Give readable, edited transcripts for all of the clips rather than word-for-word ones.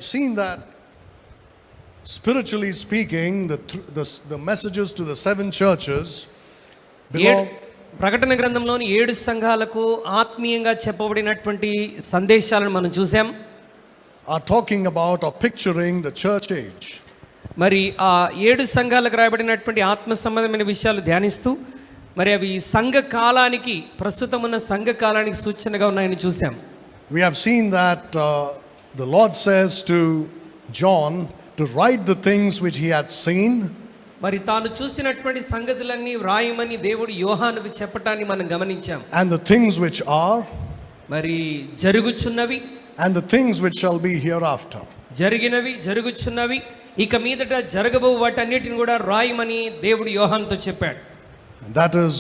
seen that spiritually speaking, the messages to the seven churches belong. ప్రకటన గ్రంథంలోని 7 సంఘాలకు ఆత్మీయంగా చెప్పబడినటువంటి సందేశాలను మనం చూసాం. Are talking about or picturing the church age. మరి ఆ 7 సంఘాలకు రాయబడినటువంటి ఆత్మ సంబంధమైన విషయాలు ధ్యానిస్తూ మరి అవి సంఘ కాలానికి ప్రస్తుతం ఉన్న సంఘ కాలానికి సూచనగా ఉన్నాయని చూసాం. We have seen that the Lord says to John to write the things which he had seen. మరి తాను చూసినటువంటి సంగతులన్నీ వ్రాయమని దేవుడు యోహానుకు చెప్పటాన్ని మనం గమనించాం. And the things which are, మరి జరుగుచున్నవి, and the things which shall be hereafter. జరిగినవి, జరుగుచున్నవి, ఇక మీదట జరగబో వాటన్నిటిని కూడా రాయమని దేవుడు యోహానుతో చెప్పాడు. And that is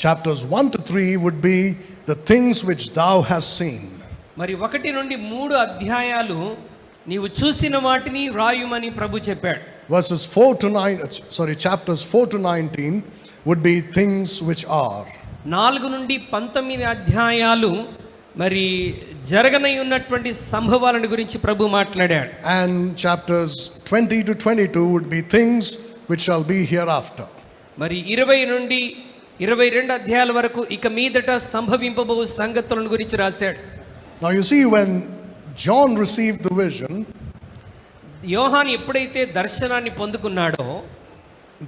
chapters 1 to 3 would be the things which thou hast seen. మరి 1 నుండి 3 అధ్యాయాలు నీవు చూసిన వాటిని రాయుమని ప్రభు చెప్పాడు. Verses 4 to 9, chapters 4 to 19 would be things which are. 4 నుండి 19 అధ్యాయాలు మరి జరగనై ఉన్నటువంటి సంభవాలను గురించి ప్రభు మాట్లాడాడు. And chapters 20 to 22 would be things which shall be hereafter. మరి 20 నుండి 22 అధ్యాయాల వరకు ఇక మీదట సంభవింపబో సంగతులను గురించి రాశాడు. Now you see, when John received the vision, యోహాను ఎప్పుడైతే దర్శనాన్ని పొందుకున్నాడో,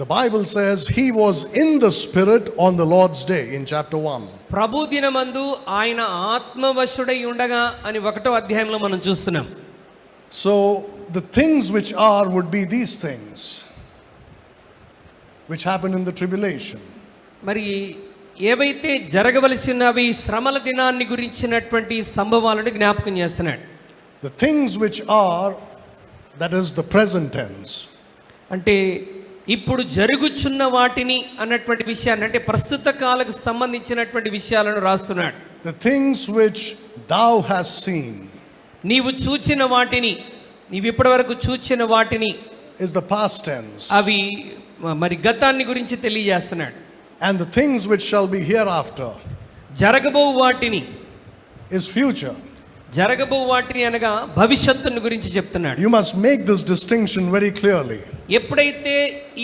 the Bible says he was in the Spirit on the Lord's day in chapter 1. ప్రభు దినమందు ఆయన ఆత్మవశుడై ఉండగా అని 1వ అధ్యాయంలో మనం చూస్తున్నాం. So the things which are would be these things which happen in the tribulation. మరి ఏవైతే జరగవలసి ఉన్నవి శ్రమల దినాన్ని గురించినటువంటి సంభవాలను జ్ఞాపకం చేస్తున్నాడు. The things which are, that is the present tense. అంటే ఇప్పుడు జరుగుచున్న వాటిని అన్నటువంటి విషయాన్ని, అంటే ప్రస్తుత కాలకు సంబంధించినటువంటి విషయాలను రాస్తున్నాడు. The things which thou hast seen. నీవు చూచిన వాటిని, నీవు ఇప్పటి వరకు చూచిన వాటిని is the past tense. అవి మరి గతాన్ని గురించి తెలియజేస్తున్నాడు. And the things which shall be hereafter జరగబో వాటిని is future. జరగబో వాటిని అనగా భవిష్యత్తుని గురించి చెప్తున్నాడు. You must make this distinction very clearly. ఎప్పుడైతే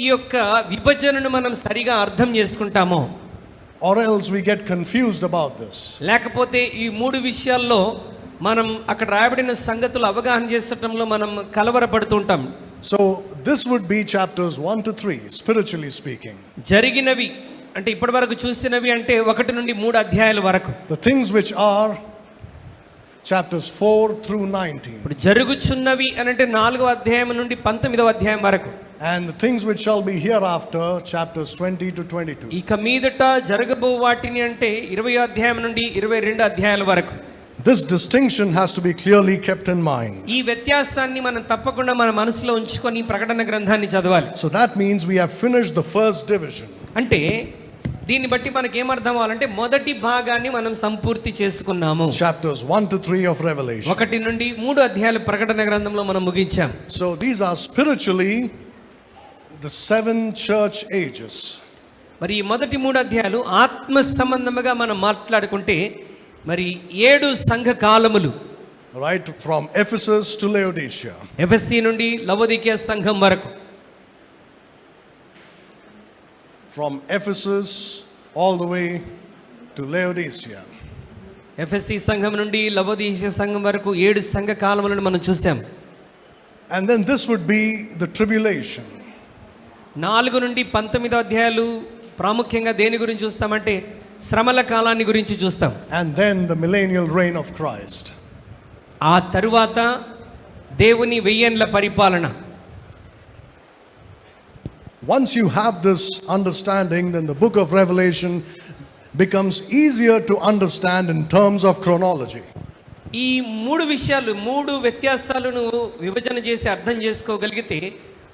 ఈ యొక్క విభజనను మనం సరిగా అర్థం చేసుకుంటామో, or else we get confused about this. లేకపోతే ఈ 3 విషయాల్లో మనం అక్కడ రాయబడిన సంగతులు అవగాహన చేసటంలో మనం కలవరపడుతుంటాం. So this would be chapters 1 to 3 spiritually speaking. జరిగినవి అంటే ఇప్పటి వరకు చూసినవి అంటే 1 నుండి 3 అధ్యాయాల వరకు. The things which are chapters 4 through 19. ఇప్పుడు జరుగుచున్నవి అంటే 4వ అధ్యాయం నుండి 19వ అధ్యాయం వరకు. And the things which shall be hereafter chapters 20 to 22. ఇక మీదట జరగబో వాటిని అంటే 20వ అధ్యాయం నుండి 22 అధ్యాయాల వరకు. This distinction has to be clearly kept in mind. ఈ వ్యత్యాసాన్ని మనం తప్పకుండా మన మనసులో ఉంచుకొని ప్రకటన గ్రంథాన్ని చదవాలి. So that means we have finished the first division. అంటే దీన్ని బట్టి మనకి ఏమర్థం అవ్వాలంటే మొదటి భాగాన్ని మనం సంపూర్తి చేసుకున్నాము. Chapters 1 to 3 of Revelation. 1 నుండి 3 అధ్యాయాల ప్రకటన గ్రంథంలో మనం ముగించాం. So these are spiritually the 7 church ages. మరి ఈ మొదటి 3 అధ్యాయాలు ఆత్మ సంబంధముగా మనం మాట్లాడుకుంటే మరి 7 సంఘ కాలములు, right from Ephesus to Laodicea. ఎఫెసీ నుండి లవోదికీయ సంఘం వరకు. From Ephesus all the way to Laodicea. ఎఫెసీ సంఘం నుండి లవోదికీయ సంఘం వరకు 7 సంఘ కాలములను మనం చూసాం. And then this would be the tribulation. 4 నుండి 19 అధ్యాయాలు ప్రాముఖ్యంగా దేని గురించి చూస్తామంటే శ్రమల కాలాన్ని గురించి చూస్తాం. And then the millennial reign of Christ. ఆ తరువాత దేవుని 1000 ఏండ్ల పరిపాలన. Once you have this understanding, then the book of Revelation becomes easier to understand in terms of chronology. ఈ 3 విషయాలు, 3 వ్యత్యాసాలను విభజన చేసి అర్థం చేసుకోగలిగితే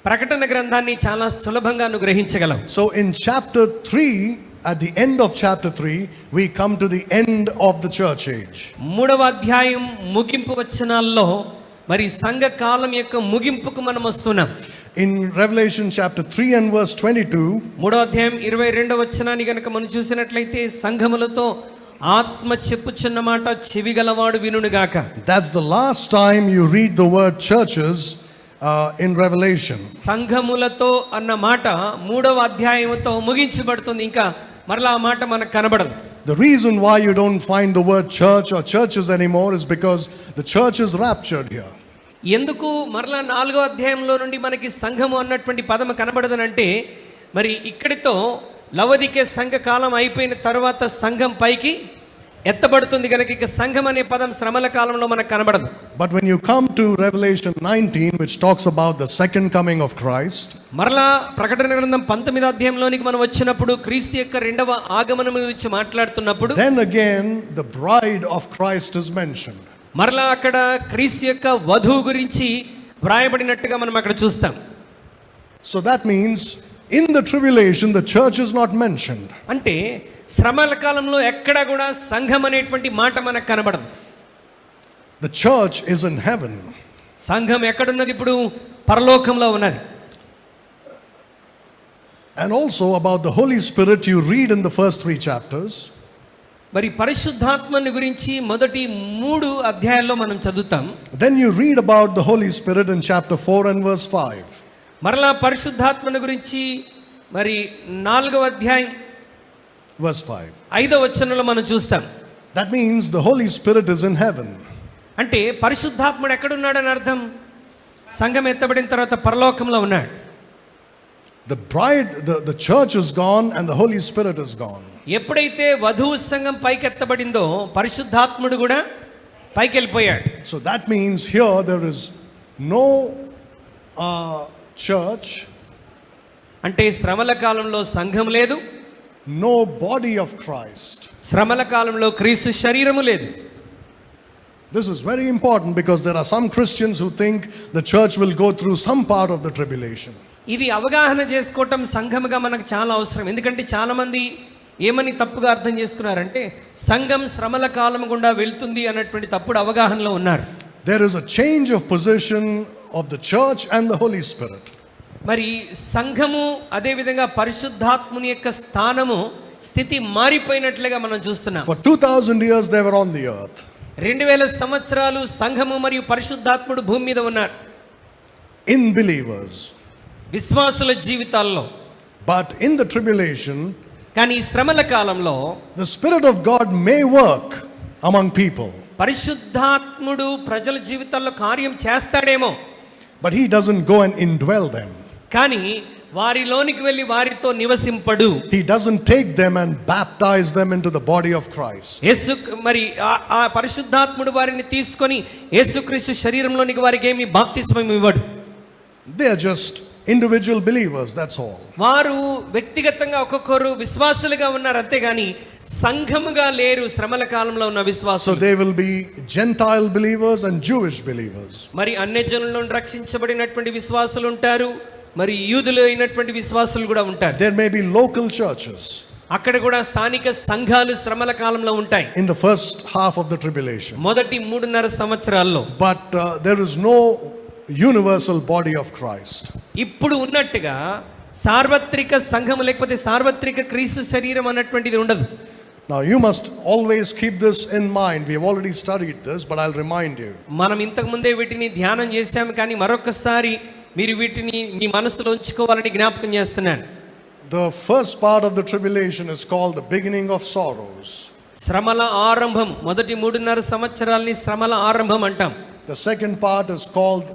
ప్రకటన గ్రంథాన్ని చాలా సులభంగా గ్రహించగలం. So in chapter 3, at the end of chapter 3, we come to the end of the church age. 3వ అధ్యాయం ముగింపు వచనాల్లో మరి సంఘ కాలం యొక్క ముగింపుకు మనం వస్తున్నాం. In Revelation chapter 3 and verse 22, 3వ అధ్యాయం 22వ వచనాన్ని గనుక మనం చూసినట్లయితే సంఘములతో ఆత్మ చెప్పుచున్న మాట చెవిగలవాడు వినుగాక. That's the last time you read the word churches in Revelation. సంఘములతో అన్న మాట 3వ అధ్యాయంతో ముగించబడుతుంది. ఇంకా మరలా ఆ మాట మనకు కనబడదు. The reason why you don't find the word church or churches anymore is because the church is raptured here. ఎందుకు మరలా 4వ అధ్యాయంలో నుండి మనకి సంఘము అన్నటువంటి పదం కనబడదనంటే, మరి ఇక్కడితో లవదికే సంఘ కాలం అయిపోయిన తర్వాత సంఘం పైకి ఎత్తబడుతుంది కనుక ఇక సంఘం అనే పదం శ్రమల కాలంలో మనకు కనబడదు. But when you come to Revelation 19, which talks about the second coming of Christ, మరలా ప్రకటన గ్రంథం 19వ అధ్యాయంలోనికి మనం వచ్చినప్పుడు క్రీస్తు యొక్క రెండవ ఆగమనం గురించి మాట్లాడుతున్నప్పుడు, then again the bride of Christ is mentioned. మరలా అక్కడ క్రీస్తు యొక్క వధువు గురించి వ్రాయబడినట్టుగా మనం అక్కడ చూస్తాం. So that means in the tribulation the church is not mentioned. అంటే శ్రమల కాలంలో ఎక్కడ కూడా సంఘం అనేటువంటి మాట మనకు కనబడదు. The church is in heaven. సంఘం ఎక్కడున్నది? ఇప్పుడు పరలోకంలో ఉన్నది. And also about the Holy Spirit you read in the first 3 chapters. మరి పరిశుద్ధాత్మని గురించి మొదటి 3 అధ్యాయాల్లో మనం చదువుతాం. Then you read about the Holy Spirit in chapter 4 and verse 5. మరలా పరిశుద్ధాత్మని గురించి మరి 4వ అధ్యాయం Verse 5. 5వ వచనంలో మనం చూస్తాం. That means the Holy Spirit is in heaven. అంటే పరిశుద్ధాత్ముడు ఎక్కడున్నాడని అర్థం? సంఘం ఎత్తబడిన తర్వాత పరలోకంలో ఉన్నాడు. The bride, the church is gone and the Holy Spirit is gone. ఎప్పుడైతే వధువు సంఘం పైకి ఎత్తబడిందో పరిశుద్ధాత్ముడు కూడా పైకి వెళ్ళిపోయాడు. So that means here there is no church, అంటే శ్రమల కాలంలో సంఘం లేదు, no body of Christ. శ్రమల కాలంలో క్రీస్తు శరీరము లేదు. This is very important because there are some Christians who think the church will go through some part of the tribulation. ఇది అవగాహన చేసుకోవటం సంఘముగా మనకు చాలా అవసరం. ఎందుకంటే చాలా మంది ఏమని తప్పుగా అర్థం చేసుకున్నారంటే సంఘం శ్రమల కాలం గుండా వెళ్తుంది అన్నటువంటి తప్పుడు అవగాహనలో ఉన్నారు. There is a change of position of the church and the Holy Spirit. మరి సంఘము అదే విధంగా పరిశుద్ధాత్ముని యొక్క స్థానము స్థితి మారిపోయినట్లుగా మనం చూస్తున్నాం. For 2000 years they were on the earth. 2000 సంవత్సరాలు సంఘము మరియు పరిశుద్ధాత్ముడు భూమి మీద ఉన్నారు. In believers. విశ్వాసుల జీవితాల్లో. But in the tribulation, కానీ ఈ శ్రమల కాలంలో the Spirit of God may work among people. పరిశుద్ధాత్ముడు ప్రజల జీవితాల్లో కార్యం చేస్తాడేమో, but he doesn't go and indwell them. కానీ వారిలోనికి వెళ్ళి వారితో నివసింపడు. He doesn't take them and baptize them into the body of Christ. యేసు మరి ఆ పరిశుద్ధాత్ముడు వారిని తీసుకొని యేసుక్రీస్తు శరీరంలోనికి వారికి ఏమి బాప్తిస్మం ఇవ్వడు. They are just individual believers, that's all. వారు వ్యక్తిగతంగా ఒక్కొక్కరు విశ్వాసులుగా ఉన్నారు, అంతేగాని సంఘముగా లేరు శ్రమల కాలంలో ఉన్న So విశ్వాసులు. they will be Gentile believers and Jewish believers. మరి అన్యజనుల నుండి రక్షించబడినటువంటి విశ్వాసులు ఉంటారు, మరి యూదులు అయినటువంటి విశ్వాసులు కూడా ఉంటారు. There may be local churches అక్కడ కూడా స్థానిక సంఘాలు శ్రమల కాలంలో ఉంటాయి in the first half of the tribulation. మొదటి 3.5 సంవత్సరాల్లో. But there is no universal body of Christ. ఇప్పుడు ఉన్నట్టుగా సార్వత్రిక సంఘం లేకపోతే సార్వత్రిక క్రీస్తు శరీరం అన్నటువంటిది ఉండదు. Now you must always keep this in mind. We have already studied this, but I'll remind you. మనం ఇంతకు ముందే వీటిని ధ్యానం చేశాము, కానీ మరొకసారి మీరు వీటిని మీ మనసులో ఉంచుకోవాలని జ్ఞాపకం చేస్తున్నాను. The first part of the tribulation is called the beginning of sorrows. శ్రమల ఆరంభం. మొదటి 3.5 సంవత్సరాలని శ్రమల ఆరంభం అంటాం. The second part is called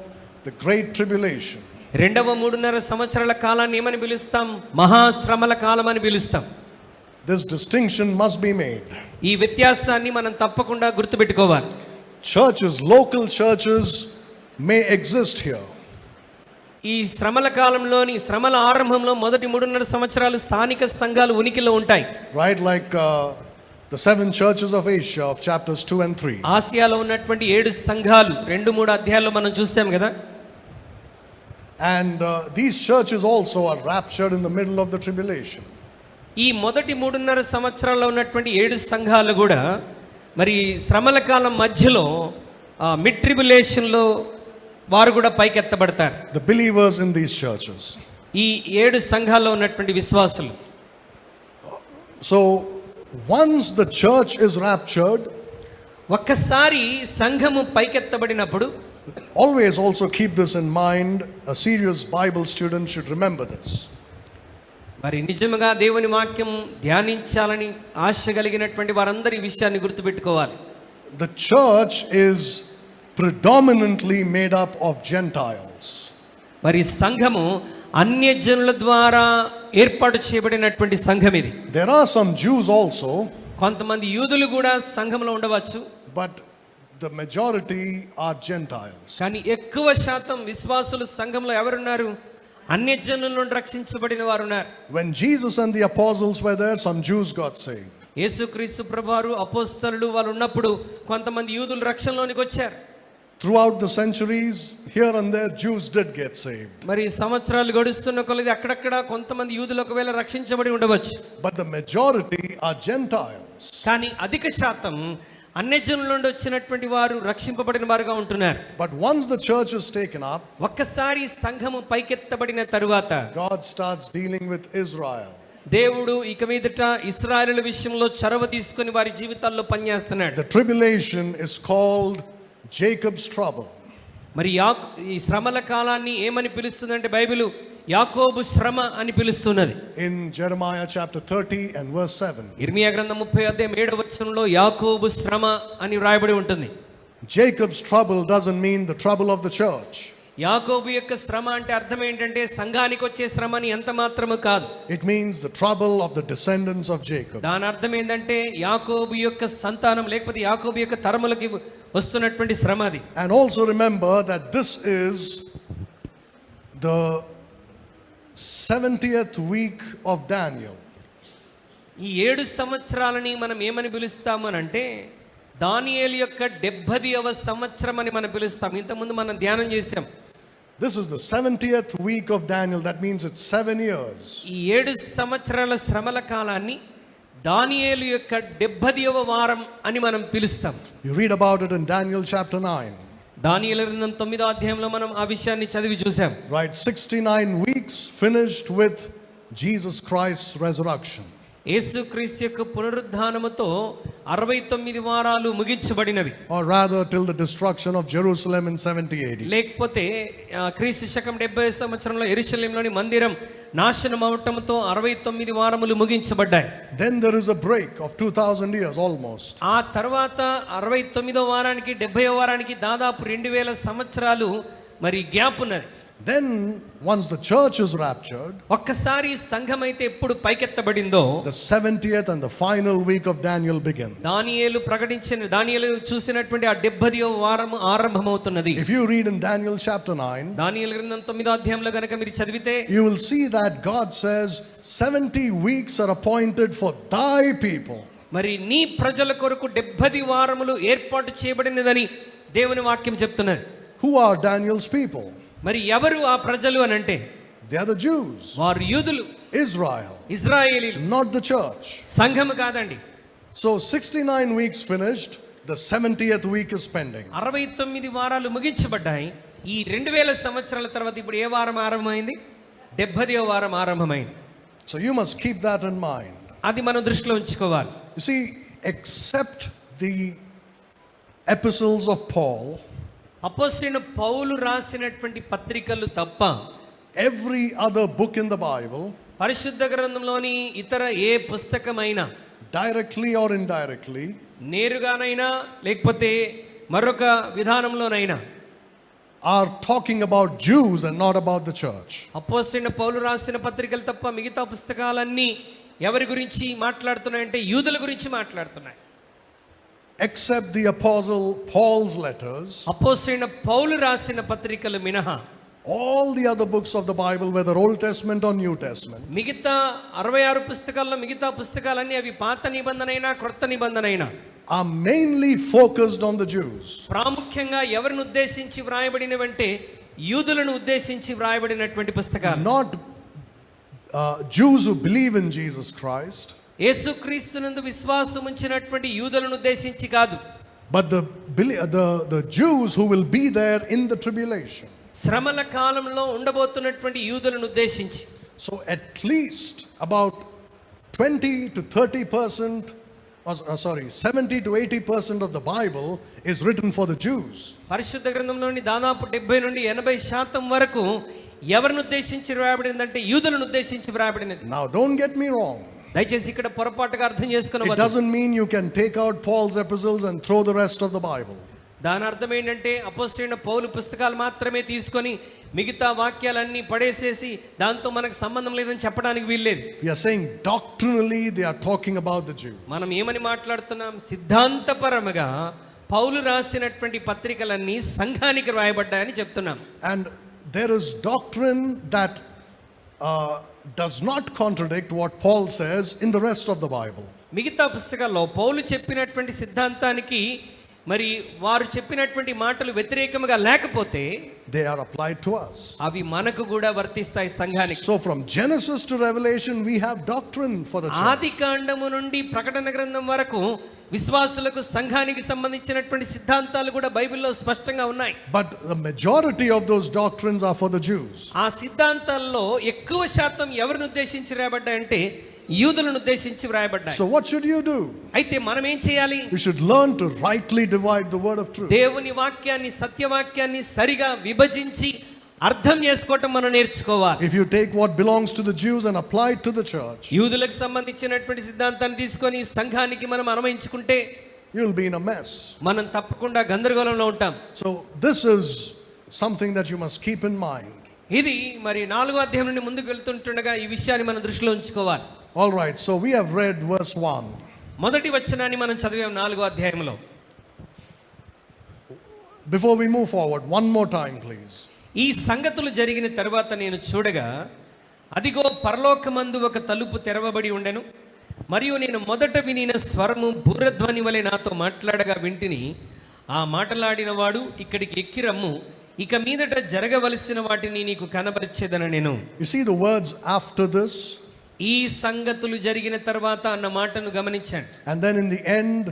the great tribulation. రెండవ 3.5 సంవత్సరాల కాలాన్ని ఏమని పిలుస్తాం? మహాశ్రమల కాలం అని పిలుస్తాం. This distinction must be made. ఈ వ్యత్యాసాన్ని మనం తప్పకుండా గుర్తుపెట్టుకోవాలి. Churches, local churches may exist here. ఈ శ్రమల కాలంలోని శ్రమల ఆరంభంలో మొదటి 3.5 సంవత్సరాలు స్థానిక సంఘాలు ఉనికిలో ఉంటాయి. Right, like the 7 churches of Asia of chapters 2 and 3. ఆసియాలో ఉన్నటువంటి 7 సంఘాలు 2-3 అధ్యాయాల్లో మనం చూసాం కదా. And these churches also are raptured in the middle of the tribulation. ఈ మొదటి 3.5 సంవత్సరాల్లో ఉన్నటువంటి 7 సంఘాలు కూడా మరి శ్రమల కాలం మధ్యలో మిడ్ ట్రిబులేషన్లో వారు కూడా పైకి ఎత్తబడతారు. The believers in these churches. ఈ 7 సంఘాల్లో ఉన్నటువంటి విశ్వాసులు. So once the church is raptured, ఒక్కసారి సంఘము పైకెత్తబడినప్పుడు, always also keep this in mind, a serious Bible student should remember this. మరి నిజముగా దేవుని వాక్యం ధ్యానించాలని ఆశ కలిగినటువంటి వారందరి ఈ విషయాన్ని గుర్తుపెట్టుకోవాలి. The church is predominantly made up of Gentiles. మరి సంఘము అన్యజనుల ద్వారా ఏర్పాటు చేయబడినటువంటి సంఘం ఇది. There are some Jews also, కొంతమంది యూదులు కూడా సంఘంలో ఉండవచ్చు, but the majority are Gentiles. కానీ ఎక్కువ శాతం విశ్వాసులు సంఘంలో ఎవరున్నారు? అన్యజనుల నుండి రక్షించబడిన వారు ఉన్నారు. When Jesus and the apostles were there, some Jews got saved. యేసుక్రీస్తు ప్రభువారు అపోస్తలులు వాళ్ళు ఉన్నప్పుడు కొంతమంది యూదులు రక్షణలోనికి వచ్చారు. Throughout the centuries, here and there, Jews did get saved. మరి సంవత్సరాలు గడుస్తున్న కొలది అక్కడక్కడ కొంతమంది యూదులు ఒకవేళ రక్షించబడి ఉండవచ్చు, But the majority are Gentiles. కానీ అధిక శాతం అన్యజనుల నుండి వచ్చినటువంటి వారు రక్షింపబడిన వారుగా ఉంటున్నారు. But once the church is taken up, ఒక్కసారి సంఘము పైకెత్తబడిన తరువాత God starts dealing with Israel. దేవుడు ఇక మీదట ఇశ్రాయేలుల విషయంలో చొరవ తీసుకొని వారి జీవితాల్లో పనిచేస్తున్నాడు. The tribulation is called Jacob's trouble. మరి ఈ శ్రమల కాలాన్ని ఏమని పిలుస్తుందంటే బైబిల్ యాకోబు శ్రమ అని పిలుస్తున్నది. In Jeremiah chapter 30 and verse 7. ఇర్మియా గ్రంథం 30:7 యాకోబు శ్రమ అని వ్రాయబడి ఉంటుంది. Jacob's trouble doesn't mean the trouble of the church. యాకోబు యొక్క శ్రమ అంటే అర్థం ఏంటంటే సంఘానికి వచ్చే శ్రమ అని ఎంత మాత్రము కాదు. It means the trouble of the descendants of Jacob. దాని అర్థం ఏంటంటే యాకోబు యొక్క సంతానం లేకపోతే యాకోబు యొక్క తరములకి వస్తున్నటువంటి శ్రమ అది. And also remember that this is the 70th week of Daniel. ఈ 7 సంవత్సరాలని మనం ఏమని పిలుస్తాము అని అంటే దానియేలు యొక్క 70వ సంవత్సరం అని మనం పిలుస్తాం. ఇంతకుముందు మనం ధ్యానం చేశాం. This is the 70th week of Daniel. That means it's 7 years. ఈ 7 సంవత్సరాల శ్రమల కాలాన్ని దానియేలు యొక్క 70వ వారం అని మనం పిలుస్తాం. You read about it in Daniel chapter 9. దానియేలు గ్రంథం 9వ అధ్యాయంలో మనం ఆ విషయాన్ని చదివి చూసాం. Right, 69 weeks finished with Jesus Christ's resurrection. యేసుక్రీస్తు యొక్క పునరుద్ధానముతో 69 వారాలు ముగించబడినవి. Or rather till the destruction of Jerusalem in 70 AD. లేకపోతే క్రీస్తు శకం 70 సంవత్సరంలో యెరూషలేములోని మందిరం నాశనం అవటంతో 69 వారములు ముగించబడ్డాయి. Then there is a break of 2000 years almost. ఆ తర్వాత 69వ వారానికి 70వ వారానికి దాదాపు 2000 సంవత్సరాలు మరి గ్యాప్ ఉన్నది. Then once the church is raptured, ఒక్కసారి సంఘం అయితే ఎప్పుడు పైకెత్తబడిందో the 70th and the final week of Daniel begins. దానియేలు చూసినటువంటి ఆ 70వ వారము ఆరంభమవుతున్నది. If you read in Daniel chapter 9, దానియేలు గ్రంథం 9వ అధ్యాయంలో గనుక మీరు చదివితే you will see that God says 70 weeks are appointed for thy people. మరి నీ ప్రజల కొరకు 70 వారములు ఏర్పాటు చేయబడినదని దేవుని వాక్యం చెప్తున్నది. Who are Daniel's people? మరి ఎవరు ఆ ప్రజలు అని అంటే They are the Jews. వారు యూదులు, Israel. ఇశ్రాయేలీలు, Not the church. సంఘము కాదండి. So 69 weeks finished, the 70th week is pending. 69 వారాలు ముగించబడ్డాయి. ఈ 2000 సంవత్సరాల తర్వాత ఇప్పుడు ఏ వారం ఆరంభమైంది? 70వ వారం ఆరంభమైంది. So you must keep that in mind. అది మనం దృష్టిలో ఉంచుకోవాలి. You see, except the epistles of Paul, అపోస్తలుడైన పౌలు రాసినటువంటి పత్రికలు తప్ప every other book in the Bible, పరిశుద్ధ గ్రంథంలోని ఇతర ఏ పుస్తకమైనా directly or indirectly, నేరుగానైనా లేకపోతే మరొక విధానంలోనైనా are talking about Jews and not about the church. అపోస్తలుడైన పౌలు రాసిన పత్రికలు తప్ప మిగతా పుస్తకాలన్నీ ఎవరి గురించి మాట్లాడుతున్నాయంటే యూదుల గురించి మాట్లాడుతున్నాయి. Except the apostle Paul's letters, అపోస్తలుడైన పౌలు రాసిన పత్రికలు మినహా all the other books of the Bible, whether Old Testament or New Testament, మిగతా 66 పుస్తకాల్లో మిగతా పుస్తకాలన్నీ అవి పాత నిబంధన అయినా క్రొత్త నిబంధన అయినా are mainly focused on the Jews. ప్రాముఖ్యంగా ఎవరిని ఉద్దేశించి వ్రాయబడినవంటే యూదులను ఉద్దేశించి వ్రాయబడినటువంటి పుస్తకాలు. Not Jews who believe in Jesus Christ, యేసుక్రీస్తునందు విశ్వాసం ఉంచినటువంటి యూదులను ఉద్దేశించి కాదు, but the Jews who will be there in the tribulation. శ్రమల కాలంలో ఉండబోతున్నటువంటి యూదులను ఉద్దేశించి. So at least about 20 to 30% 70 to 80% of the Bible is written for the Jews. పరిశుద్ధ గ్రంథంలోని దాదాపు 70 నుండి 80% వరకు ఎవరిని ఉద్దేశించి వ్రాయబడిందంటే యూదులను ఉద్దేశించి వ్రాయబడినది. Now don't get me wrong. దయచేసి ఇక్కడ పొరపాటుగా అర్థం It చేసుకునవద్దు. doesn't mean you can take out Paul's epistles and throw the rest of the Bible. దాని అర్థం ఏంటంటే అపోస్తలుడైన పౌలు పుస్తకాలు మాత్రమే తీసుకొని మిగతా వాక్యాలన్నీ పడేసేసి దాంతో మనకు సంబంధం లేదని చెప్పడానికి వీల్లేదు. We are saying doctrinally they are talking about the Jews. మనం ఏమని మాట్లాడుతున్నాం? సిద్ధాంతపరముగా పౌలు రాసినటువంటి పత్రికలన్నీ సంఘానికి రాయబడ్డాయని చెప్తున్నాం. And there is doctrine that does not contradict what Paul says in the rest of the Bible. మిగతా పుస్తకాల్లో పౌలు చెప్పినటువంటి సిద్ధాంతానికి మరి వారు చెప్పినటువంటి మాటలు వ్యతిరేకముగా లేకపోతే They are applied to us. అవి మనకు కూడా వర్తిస్తాయి సంఘానికి. So from Genesis to Revelation we have doctrine for the church. ఆది కాండము నుండి ప్రకటన గ్రంథం వరకు విశ్వాసులకు సంఘానికి సంబంధించినటువంటి సిద్ధాంతాలు కూడా బైబిల్లో స్పష్టంగా ఉన్నాయి. But the majority of those doctrines are for the Jews. ఆ సిద్ధాంతాల్లో ఎక్కువ శాతం ఎవరిని ఉద్దేశించి రాయబడ్డాయంటే యూదులను ఉద్దేశించి వ్రాయబడ్డాయి. So what should you do? అయితే మనం ఏం చేయాలి? You should learn to rightly divide the word of truth. దేవుని వాక్యాన్ని సత్యవాక్యాన్ని సరిగా విభజించి అర్థం చేసుకోవటం మనం నేర్చుకోవాలి. If you take what belongs to the Jews and apply it to the church, యూదులకు సంబంధించినటువంటి సిద్ధాంతాన్ని తీసుకొని సంఘానికి మనం అన్వయించుకుంటే you'll be in a mess. మనం తప్పకుండా గందరగోళంలో ఉంటాం. So this is something that you must keep in mind. ఇది మరి 4వ అధ్యాయం నుండి ముందుకు వెళ్తుంటుండగా ఈ విషయాన్ని మనం దృష్టిలో ఉంచుకోవాలి. All right, so we have read verse 1. మొదటి వచనాన్ని మనం చదివాం 4వ అధ్యాయంలో. Before we move forward, one more time please. ఈ సంగతులు జరిగిన తరువాత నేను చూడగా అదిగో పరలోకమందు ఒక తలుపు తెరవబడి ఉండెను. మరియు నేను మొదట వినిన స్వరము బూరధ్వని వలె నాతో మాట్లాడగా వింటిని. ఆ మాటలాడిన వాడు ఇక్కడికి ఎక్కి రమ్ము, ఇక మీదట జరగవలసిన వాటిని నీకు కనబరిచేదన నేను. You see the words after this, ఈ సంగతులు జరిగిన తర్వాత అన్న మాటను గమనించండి. and then in the end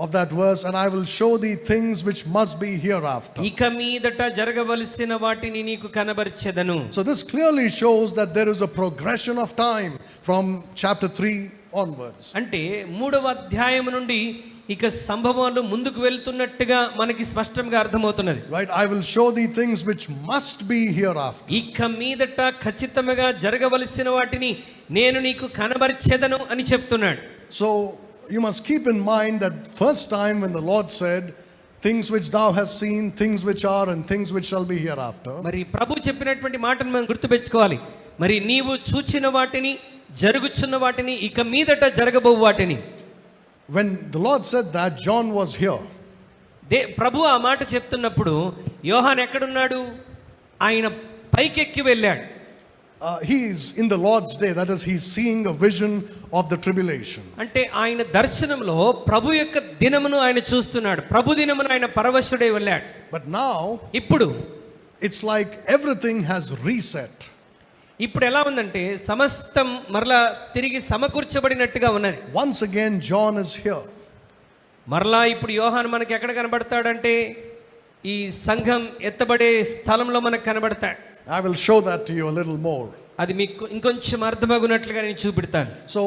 of that verse, and I will show thee things which must be hereafter. ఇక మీదట జరగవలసిన వాటిని నీకు కనబరిచెదను. So this clearly shows that there is a progression of time from chapter 3 onwards. అంటే 3వ అధ్యాయం నుండి ఇక సంభవాలు ముందుకు వెళ్తున్నట్టుగా మనకి స్పష్టంగా అర్థమవుతున్నది. Right, I will show thee things which must be hereafter. ఇక మీదట ఖచ్చితంగా జరగవలసిన వాటిని నేను నీకు కనబరిచెదను అని చెప్తున్నాడు. So you must keep in mind that first time when the Lord said things which thou hast seen, things which are, and things which shall be hereafter. మరి ప్రభు చెప్పినటువంటి మాటను మనం గుర్తుపెట్టుకోవాలి. మరి నీవు చూచిన వాటిని, జరుగుచున్న వాటిని, ఇక మీదట జరగబో వాటిని. When the Lord said that, John was here. ప్రభు ఆ మాట చెప్తున్నప్పుడు యోహాన్ ఎక్కడున్నాడు? ఆయన పైకెక్కి వెళ్ళాడు. He is in the Lord's day, that is, he's seeing a vision of the tribulation. అంటే ఆయన దర్శనంలో ప్రభు యొక్క దినమును ఆయన చూస్తున్నాడు. ప్రభు దినమును ఆయన పరవశుడై వెళ్ళాడు. But now ఇప్పుడు it's like everything has reset. ఇప్పుడు ఎలా ఉందంటే సమస్తం మరలా తిరిగి సమకూర్చబడినట్టుగా ఉన్నది. Once again John is here. మరలా ఇప్పుడు యోహాను మనకి ఎక్కడ కనబడతాడంటే ఈ సంఘం ఎత్తబడే స్థలంలో మనకు కనబడతాడు. I will show that to you a little more. అది మీకు ఇంకొంచెం అర్థమగునట్లుగా నేను చూపెడతాను. So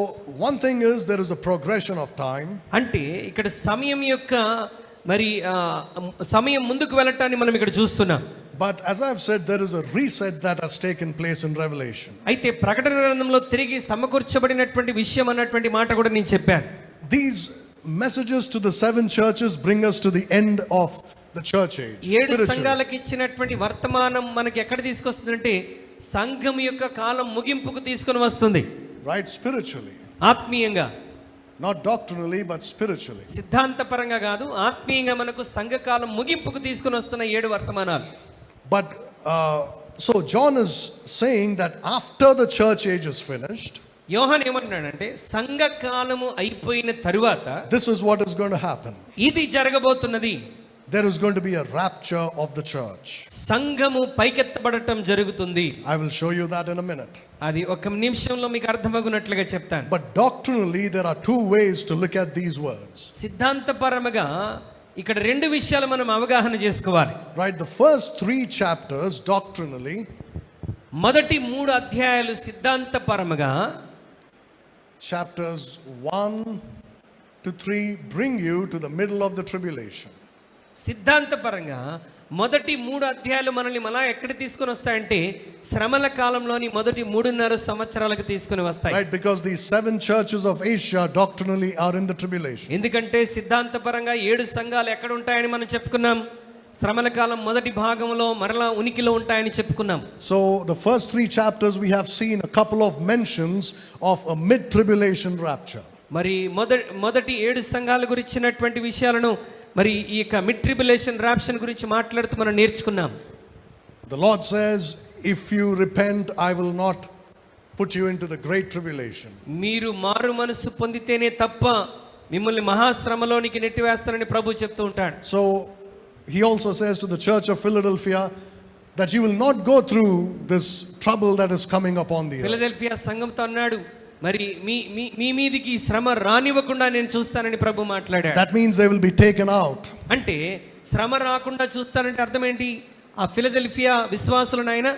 one thing is there is a progression of time. అంటే ఇక్కడ సమయం యొక్క మరి సమయం ముందుకు వెళ్ళటాన్ని మనం ఇక్కడ చూస్తున్నాం. But as I have said, there is a reset that has taken place in Revelation. అయితే ప్రకటన గ్రంథంలో తిరిగి సమకూర్చబడినటువంటి విషయం అన్నటువంటి మాట కూడా నేను చెప్పాను. These messages to the 7 churches bring us to the end of the church age. 7 సంఘాలకు ఇచ్చినటువంటి వర్తమానం మనకి ఎక్కడ తీసుకొస్తుందంటే సంఘం యొక్క కాలం ముగింపుకు తీసుకొని వస్తుంది. Right, spiritually. ఆత్మీయంగా, Not doctrinally, but spiritually. సిద్ధాంతపరంగా కాదు, ఆత్మీయంగా మనకు సంఘకాలం ముగింపుకు తీసుకొని వస్తున్న 7 వర్తమానాలు. But so John is saying that after the church age is finished, యోహాన్ ఏమంటున్నాడంటే సంఘకాలము అయిపోయిన తరువాత this is what is going to happen. ఇది జరగబోతున్నది. There is going to be a rapture of the church. సంఘము పైకెత్తబడటం జరుగుతుంది. I will show you that in a minute. అది ఒక నిమిషంలో మీకు అర్థమగునట్లుగా చెప్తాను. But doctrinally there are 2 ways to look at these words. సిద్ధాంతపరముగా ఇక్కడ 2 విషయాలు మనం అవగాహన చేసుకోవాలి. Right, the first 3 chapters doctrinally, మొదటి 3 అధ్యాయాలు సిద్ధాంతపరముగా, chapters 1 to 3 bring you to the middle of the tribulation. సిద్ధాంతపరంగా మొదటి 3 అధ్యాయాలు మనల్ని మళ్ళా ఎక్కడ తీసుకొని వస్తాయంటే శ్రమల కాలంలోని మొదటి 3.5 సంవత్సరాలకు తీసుకొని వస్తాయి. Right, because these 7 churches of Asia doctrinally are in the tribulation. ఎందుకంటే సిద్ధాంతపరంగా 7 సంఘాలు ఎక్కడ ఉంటాయని మనం చెప్పుకున్నాం. శ్రమల కాలం మొదటి భాగంలో మరలా ఉనికిలో ఉంటాయని చెప్పుకున్నాం. So the first 3 chapters we have seen a couple of mentions of a mid-tribulation rapture. మరి మొదటి 7 సంఘాల గురించినటువంటి విషయాలను మరి ఈ యొక్క మిడ్ ట్రిబులేషన్ రాప్షన్ గురించి మాట్లాడుతూ మనం నేర్చుకున్నాం. The Lord says, if you repent, I will not put you into the great tribulation. మీరు మారు మనసు పొందితేనే తప్ప మిమ్మల్ని మహాశ్రమలోనికి నెట్టివేస్తానని ప్రభు చెప్తూ ఉంటాడు. So he also says to the church of Philadelphia that you will not go through this trouble that is coming upon the earth. Philadelphia సంఘంతో అన్నాడు, మరి మీ మీదికి ఈ శ్రమ రానివ్వకుండా నేను చూస్తానని ప్రభు మాట్లాడాడు. That means they will be taken out. అంటే శ్రమ రాకుండా చూస్తానంటే అర్థం ఏంటి? ఆ ఫిలదెల్ఫియా విశ్వాసులను ఆయన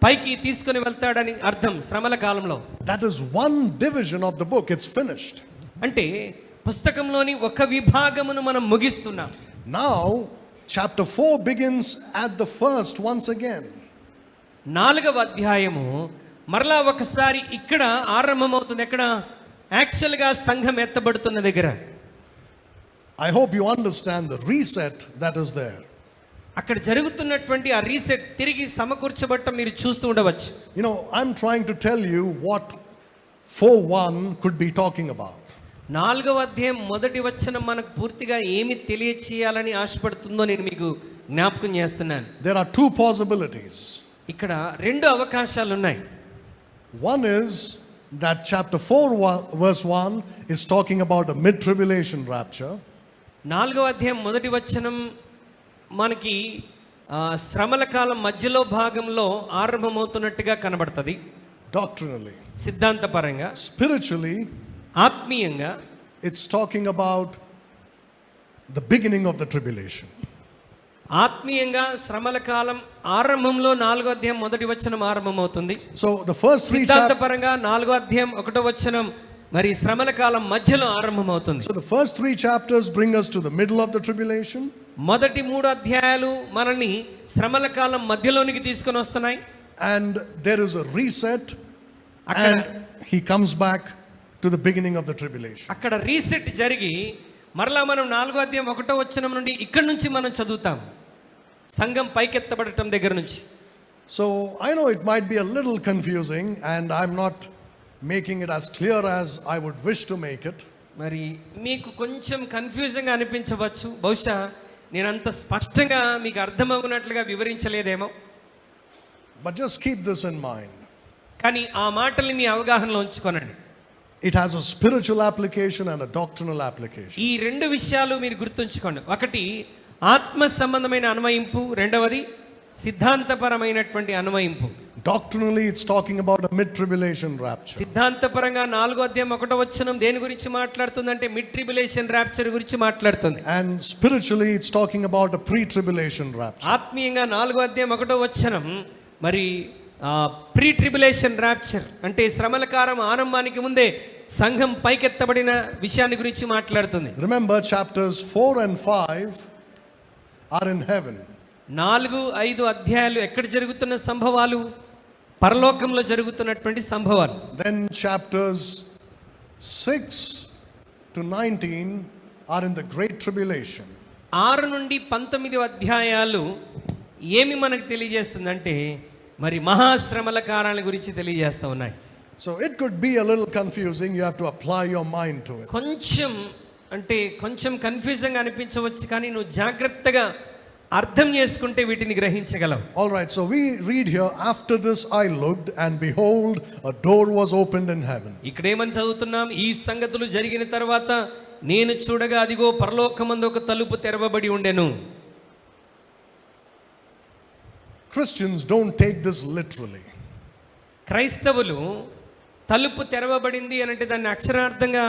పైకి తీసుకొని వెళ్తాడని అర్థం. శ్రమల కాలంలో That is one division of the book. It's finished. అంటే పుస్తకంలోని ఒక విభాగమును మనం ముగిస్తున్నాం. Now chapter 4 begins at the first once again. 4వ అధ్యాయము మరలా ఒకసారి ఇక్కడ ఆరంభమవుతుంది. ఎక్కడ? యాక్చువల్గా సంఘం ఎత్తబడుతున్న దగ్గర. I hope you understand the reset that is there. అక్కడ జరుగుతున్నటువంటి ఆ రీసెట్, తిరిగి సమకూర్చబడటం మీరు చూస్తూ ఉండవచ్చు. You know, I'm trying to tell you what 4:1 could be talking about. 4వ అధ్యాయం మొదటి వచనం మనకు పూర్తిగా ఏమి తెలియచేయాలని ఆశపడుతుందో నేను మీకు జ్ఞాపకం చేస్తున్నాను. There are 2 possibilities. ఇక్కడ 2 అవకాశాలు ఉన్నాయి. One is that chapter 4 verse 1 is talking about a mid-tribulation rapture. 4వ అధ్యాయం మొదటి వచనం మనకి శ్రమల కాలం మధ్యలో భాగంలో ఆరంభమవుతున్నట్టుగా కనబడుతుంది. Doctrinally. సిద్ధాంతపరంగా. Spiritually, ఆత్మీయంగా it's talking about the beginning of the tribulation. ఆత్మీయంగా శ్రమల కాలం ఆరంభంలో 4వ అధ్యాయం మొదటి వచనం ఆరంభమవుతుంది. So the first 3 chapters. సిద్ధాంతపరంగా 4వ అధ్యాయం 1వ వచనం మరి శ్రమల కాలం మధ్యలో ఆరంభమవుతుంది. So the first 3 chapters bring us to the middle of the tribulation. మొదటి 3 అధ్యాయాలు మనల్ని శ్రమల కాలం మధ్యలోనికి తీసుకొని వస్తున్నాయి. And there is a reset, and he comes back to the beginning of the tribulation. అక్కడ రీసెట్ జరిగి మరలా మనం 4వ అధ్యాయం 1వ వచనం నుండి ఇక్కడ నుంచి మనం చదువుతాం. సంఘం పైకెత్తబడటం దగ్గర నుంచి. So I know it might be a little confusing, and I'm not making it as clear as I would wish to make it. మరి మీకు కొంచెం కన్ఫ్యూజింగ్గా అనిపించవచ్చు. బహుశా నేను అంత స్పష్టంగా మీకు అర్థమవునట్లుగా వివరించలేదేమో. But just keep this in mind. కానీ ఆ మాటల్ని మీ అవగాహనలో ఉంచుకోనండి. It has a spiritual application and a doctrinal application. ఈ 2 విషయాలు మీరు గుర్తుంచుకోండి. ఒకటి ఆత్మ సంబంధమైన అన్వయింపు, రెండవది సిద్ధాంతపరమైనటువంటి అన్వయింపు. Doctrinally, it's talking about a mid-tribulation rapture. సిద్ధాంతపరంగా 4వ అధ్యాయం 1వ వచనం దేని గురించి మాట్లాడుతుందంటే మిడ్ ట్రిబులేషన్ రాప్చర్ గురించి మాట్లాడుతుంది. And spiritually, it's talking about a pre-tribulation rapture. ఆత్మీయంగా 4వ అధ్యాయం 1వ వచనం మరి ప్రీ ట్రిబులేషన్ రాప్చర్ అంటే శ్రమల కాలం ఆరంభానికి ముందే సంఘం పైకెత్తబడిన విషయాన్ని గురించి మాట్లాడుతుంది. Remember, chapters 4 and 5 are in heaven. 4, 5 అధ్యాయాలు ఎక్కడ జరుగుతున్న సంభవాలు? పరలోకంలో జరుగుతున్నటువంటి సంభవాలు. Then chapters 6 to 19 are in the great tribulation. 6 నుండి 19 అధ్యాయాలు ఏమి మనకు తెలియజేస్తుందంటే మరి మహాశ్రమల కారణాల గురించి తెలియజేస్తూ ఉన్నాయి. So it could be a little confusing. You have to apply your mind to it. కొంచెం కన్ఫ్యూజంగా అనిపించవచ్చు, కానీ నువ్వు జాగ్రత్తగా అర్థం చేసుకుంటే వీటిని గ్రహించగలవు. All right, so we read here, after this I looked, and behold, a door was opened in heaven. ఇక్కడ ఏమని చదువుతున్నాం? ఈ సంగతులు జరిగిన తర్వాత నేను చూడగా అదిగో పరలోకమందు ఒక తలుపు తెరవబడి ఉండెను. Christians don't take this literally. క్రైస్తవులు తలుపు తెరవబడింది అని అంటే దాన్ని అక్షరార్థంగా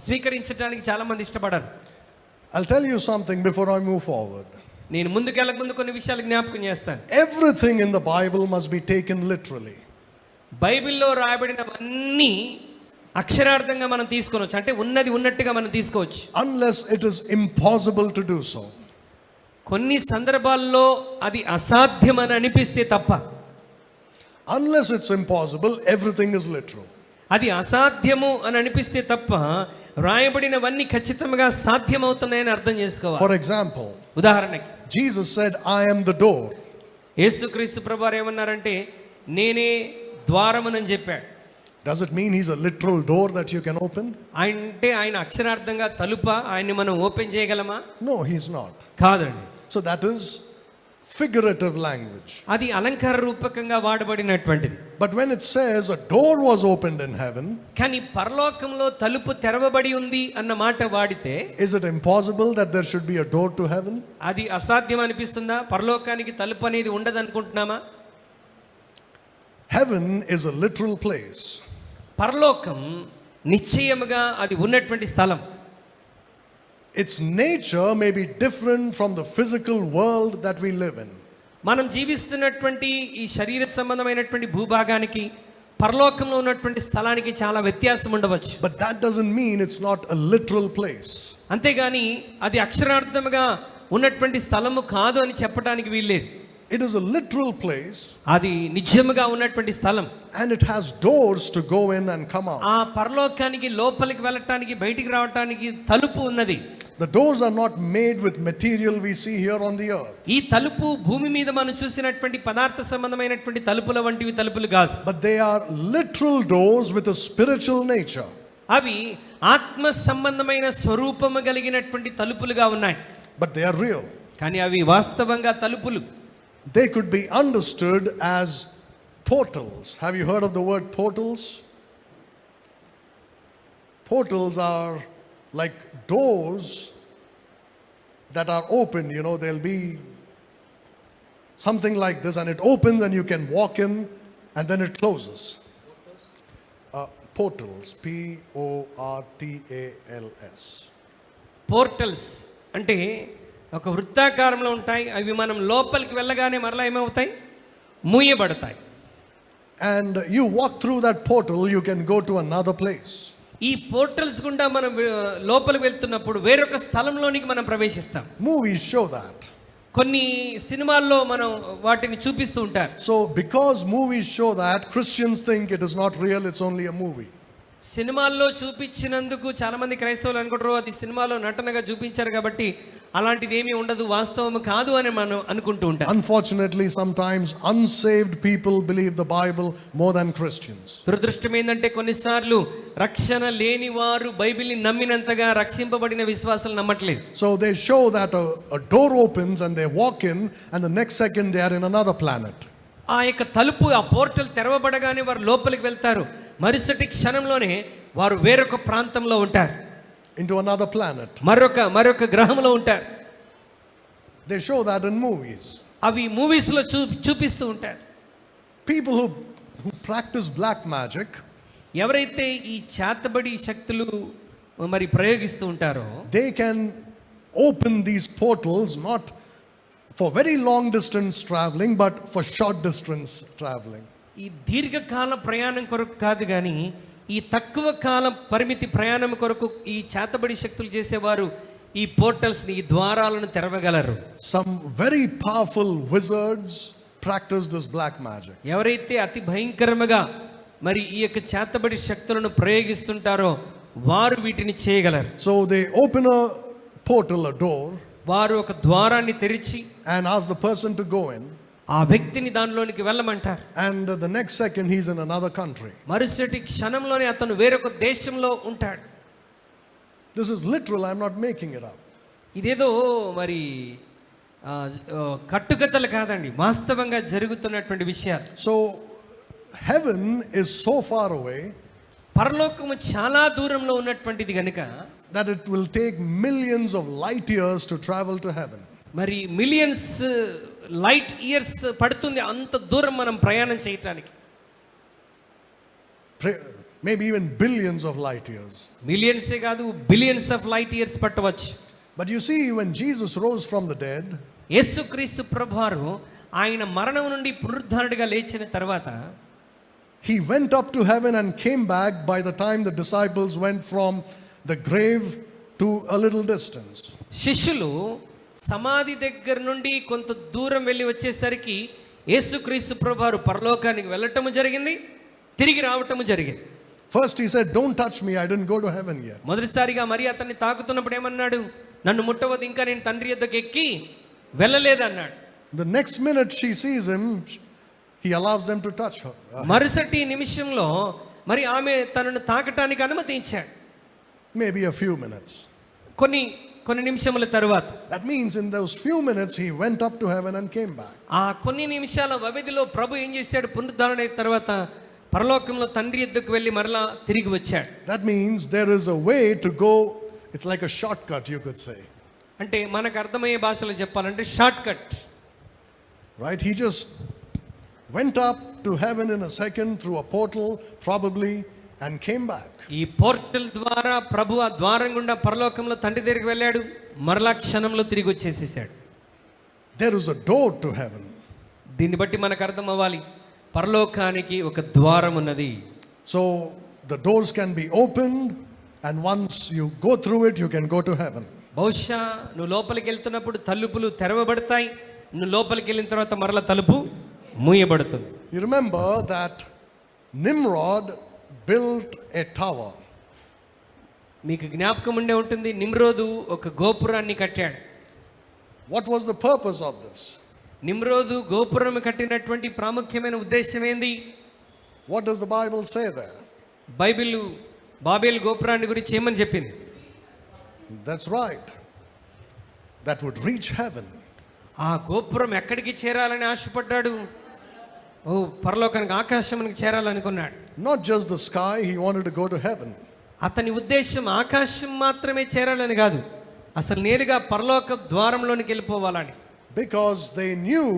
స్వీకరించడానికి చాలా మంది ఇష్టపడరు. I'll tell you something before I move forward. నేను ముందుకెళ్ళక ముందు కొన్ని విషయాలు జ్ఞాపకం చేస్తాను. Everything in the Bible must be taken literally. బైబిల్లో రాయబడినవన్నీ అక్షరార్థంగా మనం తీసుకోవచ్చు, అంటే ఉన్నది ఉన్నట్టుగా మనం తీసుకోవచ్చు. unless it is impossible to do so. కొన్ని సందర్భాల్లో అది అసాధ్యమని అనిపిస్తే తప్ప, Unless it's impossible, everything is literal. అది అసాధ్యము అని అనిపిస్తే తప్ప రాయబడినవన్నీ ఖచ్చితంగా సాధ్యమవుతున్నాయని అర్థం చేసుకోవాలి. For example, ఉదాహరణకి Jesus said, I am the door. యేసుక్రీస్తు ప్రభువారు ఏమన్నారంటే నేనే ద్వారమునని చెప్పాడు. Does it mean he's a literal door that you can open? అంటే ఆయన అక్షరార్థంగా తలుప, ఆయన్ని మనం ఓపెన్ చేయగలమా? No, he's not. కాదండి. So that is figurative language. అది అలంకార రూపకంగా వాడబడినటువంటిది. But when it says a door was opened in heaven, కానీ పరలోకంలో తలుపు తెరవబడి ఉంది అన్న మాట వాడితే is it impossible that there should be a door to heaven? అది అసాధ్యం అనిపిస్తుందా? పరలోకానికి తలుపు అనేది ఉండదు అనుకుంటున్నామా? Heaven is a literal place. పరలోకం నిశ్చయముగా అది ఉన్నటువంటి స్థలం. Its nature may be different from the physical world that we live in. మనం జీవిస్తున్నటువంటి ఈ శరీర సంబంధమైనటువంటి భూభాగానికి పరలోకంలో ఉన్నటువంటి స్థలానికి చాలా వ్యత్యాసం ఉండవచ్చు. But that doesn't mean it's not a literal place. అంతేగాని అది అక్షరార్థముగా ఉన్నటువంటి స్థలము కాదు అని చెప్పడానికి వీల్లేదు. It is a literal place. అది నిజముగా ఉన్నటువంటి స్థలం. And it has doors to go in and come out. ఆ పరలోకానికి లోపలికి వెళ్ళటానికి బయటికి రావటానికి తలుపు ఉన్నది. The doors are not made with material we see here on the earth. ఈ తలుపు భూమి మీద మనం చూసినటువంటి పదార్థ సంబంధమైనటువంటి తలుపుల వంటివి తలుపులు కాదు. But they are literal doors with a spiritual nature. అవి ఆత్మ సంబంధమైన స్వరూపము కలిగినటువంటి తలుపులుగా ఉన్నాయి. But they are real. కానీ అవి వాస్తవంగా తలుపులు. They could be understood as portals. Have you heard of the word portals? Portals are like doors that are open. You know, there'll be something like this, and it opens and you can walk in, and then it closes. Portals. P-O-R-T-A-L-S. Portals అంటే ఒక వృత్తాకారంలో ఉంటాయి. అవి మనం లోపలికి వెళ్ళగానే మరలా ఏమవుతాయి? మూయబడతాయి. And you walk through that portal, you can go to another place. ఈ పోర్టల్స్ గుండా మనం లోపలికి వెళ్తున్నప్పుడు వేరొక స్థలంలోనికి మనం ప్రవేశిస్తాం. Movies show that. కొన్ని సినిమాల్లో మనం వాటిని చూపిస్తూ ఉంటారు. So because movies show that, Christians think it is not real, it's only a movie. సినిమాల్లో చూపించినందుకు చాలా మంది క్రైస్తవులు అనుకుంటారు అది సినిమాలో నటనగా చూపించారు కాబట్టి అలాంటిది ఏమీ ఉండదు, వాస్తవం కాదు అని మనం అనుకుంటూ ఉంటాం. Unfortunately, sometimes unsaved people believe the Bible more than Christians. దురదృష్టం ఏంటంటే కొన్నిసార్లు రక్షణ లేని వారు బైబిల్ని నమ్మినంతగా రక్షింపబడిన విశ్వాసాలు నమ్మట్లేదు. So they show that a door opens and they walk in, and the next second they are in another planet. ఆ యొక్క తలుపు, ఆ పోర్టల్ తెరవబడగానే వారు లోపలికి వెళ్తారు. మరుసటి క్షణంలోనే వారు వేరొక ప్రాంతంలో ఉంటారు. Into another planet. మరొక గ్రహంలో ఉంటారు. They show that in movies. అవి మూవీస్లో చూపిస్తూ ఉంటారు. People who practice black magic, ఎవరైతే ఈ చేతబడి శక్తులు మరి ప్రయోగిస్తూ ఉంటారో they can open these portals not for very long distance traveling, but for short distance traveling. ఈ దీర్ఘకాల ప్రయాణం కొరకు కాదు కానీ ఈ తక్కువ కాల పరిమితి ప్రయాణం కొరకు ఈ చేతబడి శక్తులు చేసేవారు ఈ పోర్టల్స్ని, ఈ ద్వారాలను తెరవగలరు. Some very powerful wizards practice this black magic. ఎవరైతే అతి భయంకరముగా మరి ఈ యొక్క చేతబడి శక్తులను ప్రయోగిస్తుంటారో వారు వీటిని చేయగలరు. So they open a portal, a door, వారు ఒక ద్వారాన్ని తెరిచి and ask the person to go in. ఆ వ్యక్తిని దానిలోనికి వెళ్ళమంటారు. And the next second he's in another country. మరుసటి క్షణంలోనే అతను వేరొక దేశంలో ఉంటాడు. This is literal, I'm not making it up. ఇదేదో మరి కట్టుకథలు కాదండి, వాస్తవంగా జరుగుతున్నటువంటి విషయాలు. So heaven is so far away పరలోకము చాలా దూరంలో ఉన్నటువంటిది గనుక that it will take millions of light years to travel to heaven. మరి మిలియన్స్ లైట్ ఇయర్స్ పడుతుంది అంత దూరం మనం ప్రయాణం చేయటానికి. Maybe even billions of light years. మిలియన్సే కాదు, బిలియన్స్ ఆఫ్ లైట్ ఇయర్స్ పట్టవచ్చు. But you see, when Jesus rose from the dead, యేసుక్రీస్తు ప్రభువారు ఆయన మరణం నుండి పునరుద్ధానుడిగా లేచిన తర్వాత he went up to heaven and came back by the time the disciples went from the grave to a little distance. శిష్యులు సమాధి దగ్గర నుండి కొంత దూరం వెళ్ళి వచ్చేసరికి యేసుక్రీస్తు ప్రభువారు పరలోకానికి వెళ్ళటము జరిగింది, తిరిగి రావటము జరిగింది. First he said, "Don't touch me, I didn't go to heaven yet." మొదటిసారిగా మరి అతన్ని తాకుతున్నప్పుడు ఏమన్నాడు? నన్ను ముట్టవద్దు, ఇంకా నేను తండ్రి యొద్దకు ఎక్కి వెళ్ళలేదన్నాడు. The next minute she sees him, he allows them to touch her. మరుసటి నిమిషంలో మరి ఆమె తనను తాకటానికి అనుమతి ఇచ్చాడు. Maybe a few minutes. కొన్ని నిమిషముల తరువాత, That means in those few minutes he went up to heaven and came back. ఆ కొన్ని నిమిషాల వ్యవధిలో ప్రభు ఏం చేశాడు? పునరుద్ధరణ అయిన తర్వాత పరలోకంలో తండ్రి యొద్దకు వెళ్ళి మరలా తిరిగి వచ్చాడు. That means there is a way to go. It's like a shortcut, you could say. అంటే మనకు అర్థమయ్యే భాషలో చెప్పాలంటే short cut. Right? He just went up to heaven in a second through a portal, probably, and came back. ఈ portal ద్వారా ప్రభు ఆ ద్వారం గుండా పరలోకంలో తండ్రి దగ్గరికి వెళ్ళాడు, మరలా క్షణంలో తిరిగి వచ్చేసేసాడు. There is a door to heaven. దీన్ని బట్టి మనకు అర్థం అవ్వాలి, పరలోకానికి ఒక ద్వారం ఉన్నది. So the doors can be opened, and once you go through it, you can go to heaven. బహుశా నువ్వు లోపలికి వెళ్తున్నప్పుడు తలుపులు తెరవబడతాయి, నువ్వు లోపలికి వెళ్ళిన తర్వాత మరలా తలుపు మూయబడుతుంది. You remember that Nimrod built a tower. మీకు జ్ఞాపకం ఉండే ఉంటుంది, నిమ్రోదు ఒక గోపురాన్ని కట్టాడు. What was the purpose of this? నిమ్రోదు గోపురం కట్టినటువంటి ప్రాముఖ్యమైన ఉద్దేశం ఏంది? What does the Bible say there? Bible Babel గోపురాన్ని గురించి ఏమని చెప్పింది? That's right. That would reach heaven. ఆ గోపురం ఎక్కడికి చేరాలని ఆశపడ్డాడు? ఓ పరలోకానికి, ఆకాశానికి చేరాలనుకున్నాడు. Not just the sky, he wanted to go to heaven. అతని ఉద్దేశం ఆకాశం మాత్రమే చేరాలని కాదు, అసలు నేరుగా పరలోక ద్వారంలోనికి వెళ్ళిపోవాలని. Because they knew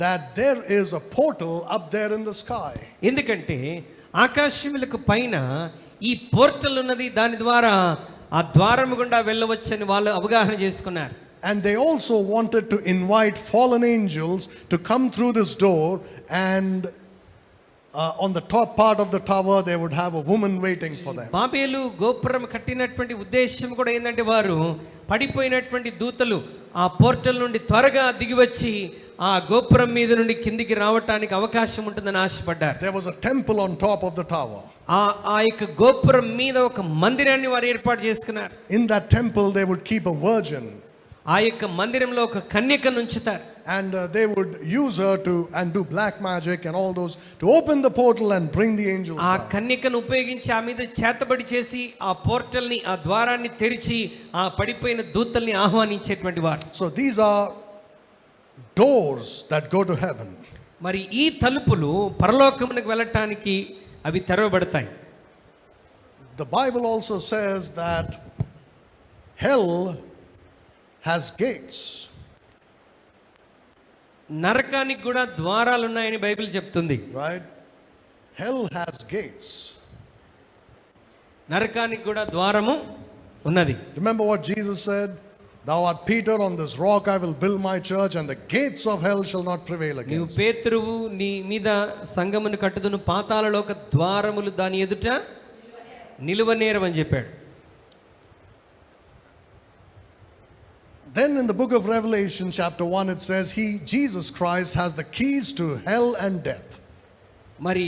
that there is a portal up there in the sky. ఎందుకంటే ఆకాశములకు పైన ఈ పోర్టల్ ఉన్నది, దాని ద్వారా ఆ ద్వారం గుండా వెళ్ళవచ్చని వాళ్ళు అవగాహన చేసుకున్నారు. And they also wanted to invite fallen angels to come through this door, and on the top part of the tower they would have a woman waiting for them. Babel గోపురం కట్టినటువంటి ఉద్దేశం కూడా ఏంటంటే, వారు పడిపోయినటువంటి దూతలు ఆ పోర్టల్ నుండి త్వరగా దిగివచ్చి ఆ గోపురం మీద నుండి కిందికి రావటానికి అవకాశం ఉంటుందని ఆశపడ్డారు. There was a temple on top of the tower. ఆ యొక్క గోపురం మీద ఒక మందిరాన్ని వారు ఏర్పాటు చేసుకున్నారు. In that temple they would keep a virgin. ఆ యొక్క మందిరంలో ఒక కన్యకను ఉంచుతారు. And they would use her and do black magic and all those to open the portal and bring the angels ఆ down. కన్యకను ఉపయోగించి ఆ మీద చేతబడి చేసి ఆ పోర్టల్ని, ఆ ద్వారాన్ని తెరిచి ఆ పడిపోయిన దూతల్ని ఆహ్వానించేటువంటి వారు. So these are doors that go to heaven. మరి ఈ తలుపులు పరలోకమునకు వెళ్ళటానికి అవి తెరవబడతాయి. The Bible also says that hell has gates. నరకానికి కూడా ద్వారాలు ఉన్నాయని బైబిల్ చెప్తుంది. Right? Hell has gates. నరకానికి కూడా ద్వారము ఉన్నది. Remember what Jesus said? Thou art Peter, on this rock I will build my church, and the gates of hell shall not prevail నీవు against it. పేతురువు, నీ మీద సంగమును కట్టుదును, పాతాళలోక ద్వారములు దాని ఎదుట నిలువనేరవని చెప్పాడు. Then in the book of Revelation chapter 1 it says Jesus Christ has the keys to hell and death. మరి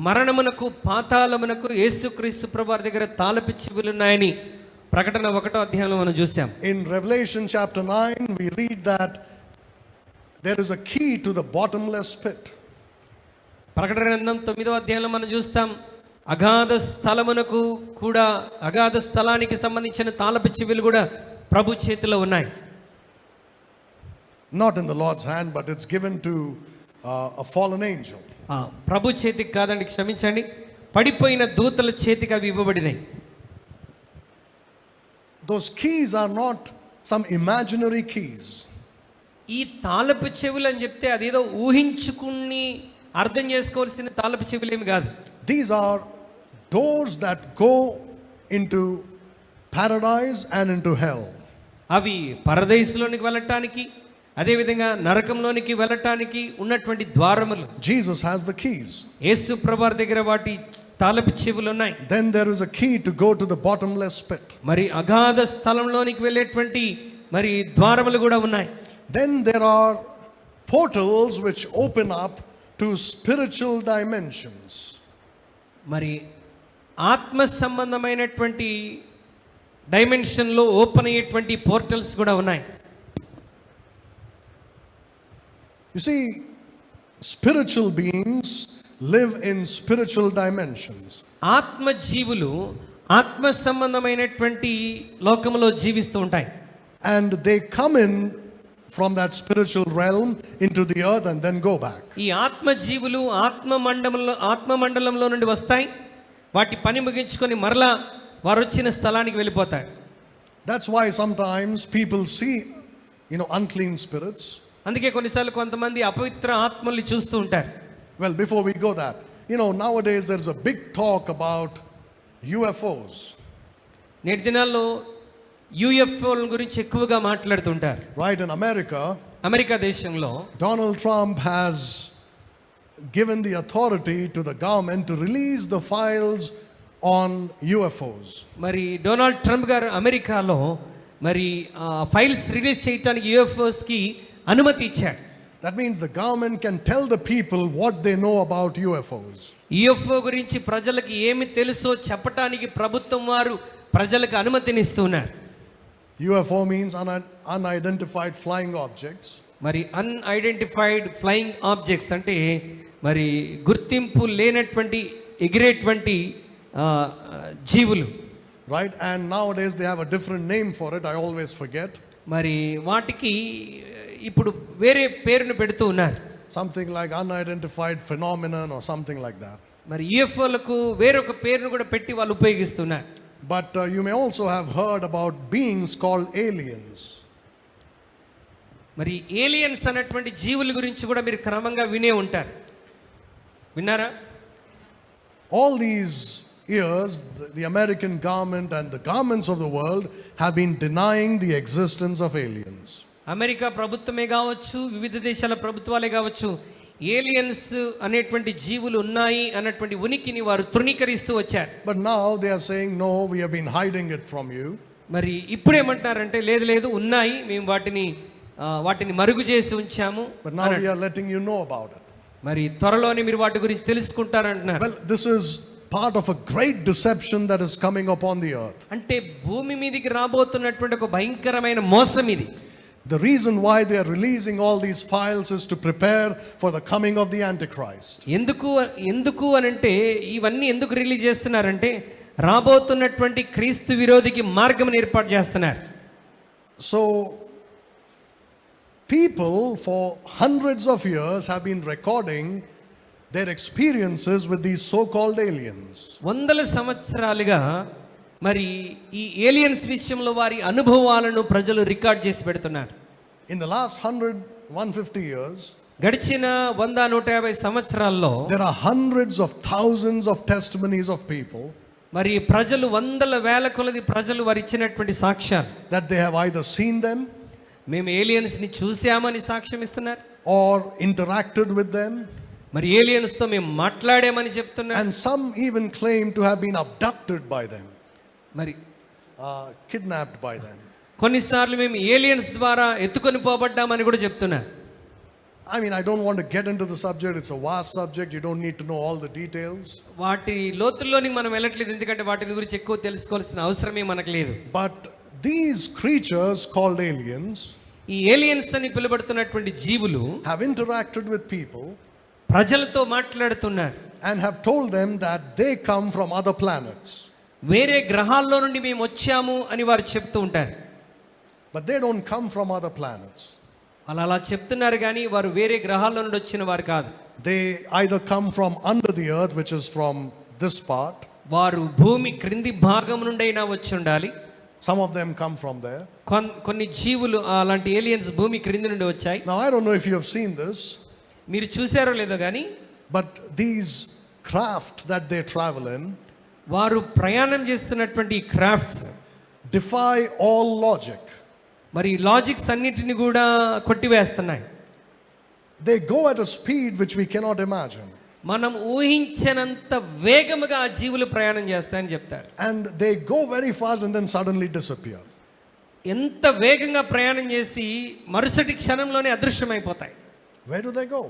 మరణమునకు పాతాళమునకు యేసుక్రీస్తు ప్రభువారి దగ్గర తాళపు చెవులు ఉన్నాయని ప్రకటన 1వ అధ్యాయంలో మనం చూసాం. In Revelation chapter 9 we read that there is a key to the bottomless pit. ప్రకటన గ్రంథం 9వ అధ్యాయంలో మనం చూస్తాం, అగాధ స్థలమునకు కూడా, అగాధ స్థలానికి సంబంధించిన తాళపు చెవులు కూడా ప్రభు చేతిలో ఉన్నాయి. Not in the Lord's hand, but it's given to a fallen angel. ప్రభు చేతికి కాదండి, క్షమించండి, పడిపోయిన దూతల చేతికి అవి ఇవ్వబడినాయి. Those keys are not some imaginary keys. ఈ తాళపు చెవులు అని చెప్తే అదేదో ఊహించుకుని అర్థం చేసుకోవాల్సిన తాళపు చెవులేమి కాదు. These are doors that go into paradise and into hell. అవి పరదేశంలోనికి వెళ్ళటానికి అదేవిధంగా నరకంలోనికి వెళ్ళటానికి ఉన్నటువంటి ద్వారములు Jesus has the keys. యేసు ప్రభువారి దగ్గర వాటి తాళపు చెవులు ఉన్నాయి. Then there is a key to go to the bottomless pit. మరి అగాధ స్థలంలోనికి వెళ్ళేటువంటి మరి ద్వారములు కూడా ఉన్నాయి. Then there are portals which open up to spiritual dimensions. మరి ఆత్మ సంబంధమైనటువంటి డైమెన్షన్లో ఓపెన్ అయ్యేటువంటి పోర్టల్స్ కూడా ఉన్నాయి. You see, spiritual beings live in spiritual dimensions. ఆత్మ జీవులు ఆత్మ సంబంధమైనటువంటి లోకములో జీవిస్తూ ఉంటాయి. And they come in from that spiritual realm into the earth and then go back. ఈ ఆత్మ జీవులు ఆత్మ మండలంలో నుండి వస్తాయి, వాటి పని ముగించుకొని మరలా వారు వచ్చిన స్థలానికి వెళ్ళిపోతారు. That's why sometimes people see, unclean spirits. అందుకే కొన్నిసార్లు కొంతమంది అపవిత్ర ఆత్మల్ని చూస్తూ ఉంటారు. Well, before we go that, nowadays there's a big talk about UFOs. నేటి దినాల్లో యుఎఫ్ఓల గురించి ఎక్కువగా మాట్లాడుతుంటారు. Right, in అమెరికా దేశంలో Donald Trump has given the authority to the government to release the files on UFOs. మరి డొనాల్డ్ ట్రంప్ గారు అమెరికాలో మరి ఫైల్స్ రిలీజ్ చేయడానికి యుఎఫ్ఓస్కి అనుమతి ఇచ్చారు. That means the government can tell the people what they know about UFOs. UFO గురించి ప్రజలకు ఏమి తెలుసో చెప్పటానికి ప్రభుత్వం వారు ప్రజలకు అనుమతినిస్తున్నారు. UFO means unidentified flying objects. మరి అన్ఐడెంటిఫైడ్ ఫ్లయింగ్ ఆబ్జెక్ట్స్ అంటే మరి గుర్తింపు లేనటువంటి ఎగిరేటువంటి జీవులు. Right, and nowadays they have a different name for it. I always forget. మరి వాటికి ఇప్పుడు వేరే పేరును పెడుతూ ఉన్నారు. Something like unidentified phenomenon or something like that. మరి యుఎఫ్ఓలకు వేరొక పేరును కూడా పెట్టి వాళ్ళు ఉపయోగిస్తున్నారు. But you may also have heard about beings called aliens. మరి ఏలియన్స్ అన్నటువంటి జీవుల గురించి కూడా మీరు క్రమంగా వినే ఉంటారు. విన్నారా? All these years, the American government and the governments of the world have been denying the existence of aliens. America ప్రభుత్వమే కావచ్చు, వివిధ దేశాల ప్రభుత్వాలే కావచ్చు, ఏలియన్స్ అనేటువంటి జీవులు ఉన్నాయి అన్నటువంటి ఉనికిని వారు తృణీకరిస్తూ వచ్చారు. But now they are saying, no, we have been hiding it from you. మరి ఇప్పుడు ఏమంటున్నారంటే లేదు ఉన్నాయి, మేము వాటిని మరుగు చేసి ఉంచాము. But now we are letting you know about it. మరి త్వరలోనే మీరు వాటి గురించి తెలుసుకుంటారంటున్నారు. Well, this is part of a great deception that is coming upon the earth. అంటే భూమి మీదకి రాబోతున్నటువంటి ఒక భయంకరమైన మోసం ఇది. The reason why they are releasing all these files is to prepare for the coming of the Antichrist. ఎందుకు అనంటే ఇవన్నీ ఎందుకు రిలీజ్ చేస్తున్నారంటే రాబోతున్నటువంటి క్రీస్తు విరోధికి మార్గం ఏర్పాటు చేస్తున్నారు. So people for hundreds of years have been recording their experiences with these so-called aliens. వందల సంవత్సరాలుగా మరి ఈ ఏలియన్స్ విషయంలో వారి అనుభవాలను ప్రజలు రికార్డ్ చేసి పెడుతున్నారు. In the last 150 years, గడిచిన 100-150 సంవత్సరాల్లో there are hundreds of thousands of testimonies of people మరి ప్రజలు వందల వేల కొలది ప్రజలు వారు ఇచ్చినటువంటి సాక్ష్యాలు that they have either seen them, మేము ఏలియన్స్ ని చూసామని సాక్ష్యం ఇస్తున్నారు, or interacted with them, మరి ఏలియన్స్ తో మేము మాట్లాడామని చెప్తున్నారు. and some even claim to have been abducted by them, మరి kidnapped by them. కొన్నిసార్లు మేము ఏలియన్స్ ద్వారా ఎత్తుకొని పోబడ్డామని కూడా చెప్తున్నారు. I mean, I don't want to get into the subject. It's a vast subject. You don't need to know all the details. వాటి లోతుల్లోనికి మనం వెళ్ళట్లేదు, ఎందుకంటే వాటి గురించి ఎక్కువ తెలుసుకోవాల్సిన అవసరమే మనకు లేదు. But these creatures called aliens ఈ ఏలియన్స్ అని పిలువబడుతున్నటువంటి జీవులు have interacted with people ప్రజలతో మాట్లాడుతున్నారు and have told them that they come from other planets. వేరే గ్రహాల్లో నుండి మేము వచ్చాము అని వారు చెప్తూ ఉంటారు. But they don't come from other planets. అలా చెప్తున్నారు కానీ వారు వేరే గ్రహాల్లో నుండి వచ్చిన వారు కాదు. They either come from under the earth, which is from this part. వారు భూమి క్రింది భాగం నుండి అయినా వచ్చి ఉండాలి. Some of them come from there. కొన్ని జీవులు అలాంటి ఏలియన్స్ భూమి క్రింది నుండి వచ్చాయి. Now I don't know if you have seen this. మీరు చూసారో లేదో కానీ But these craft that they travel in, వారు ప్రయాణం చేస్తున్నటువంటి క్రాఫ్ట్స్ defy all logic. మరి లాజిక్స్ అన్నిటిని కూడా కొట్టివేస్తున్నాయి. They go at a speed which we cannot imagine. మనం ఊహించనంత వేగముగా ఆ జీవులు ప్రయాణం చేస్తాయని చెప్తారు. And they go very fast and then suddenly disappear. ఎంత వేగంగా ప్రయాణం చేసి మరుసటి క్షణంలోనే అదృశ్యమైపోతాయి. Where do they go?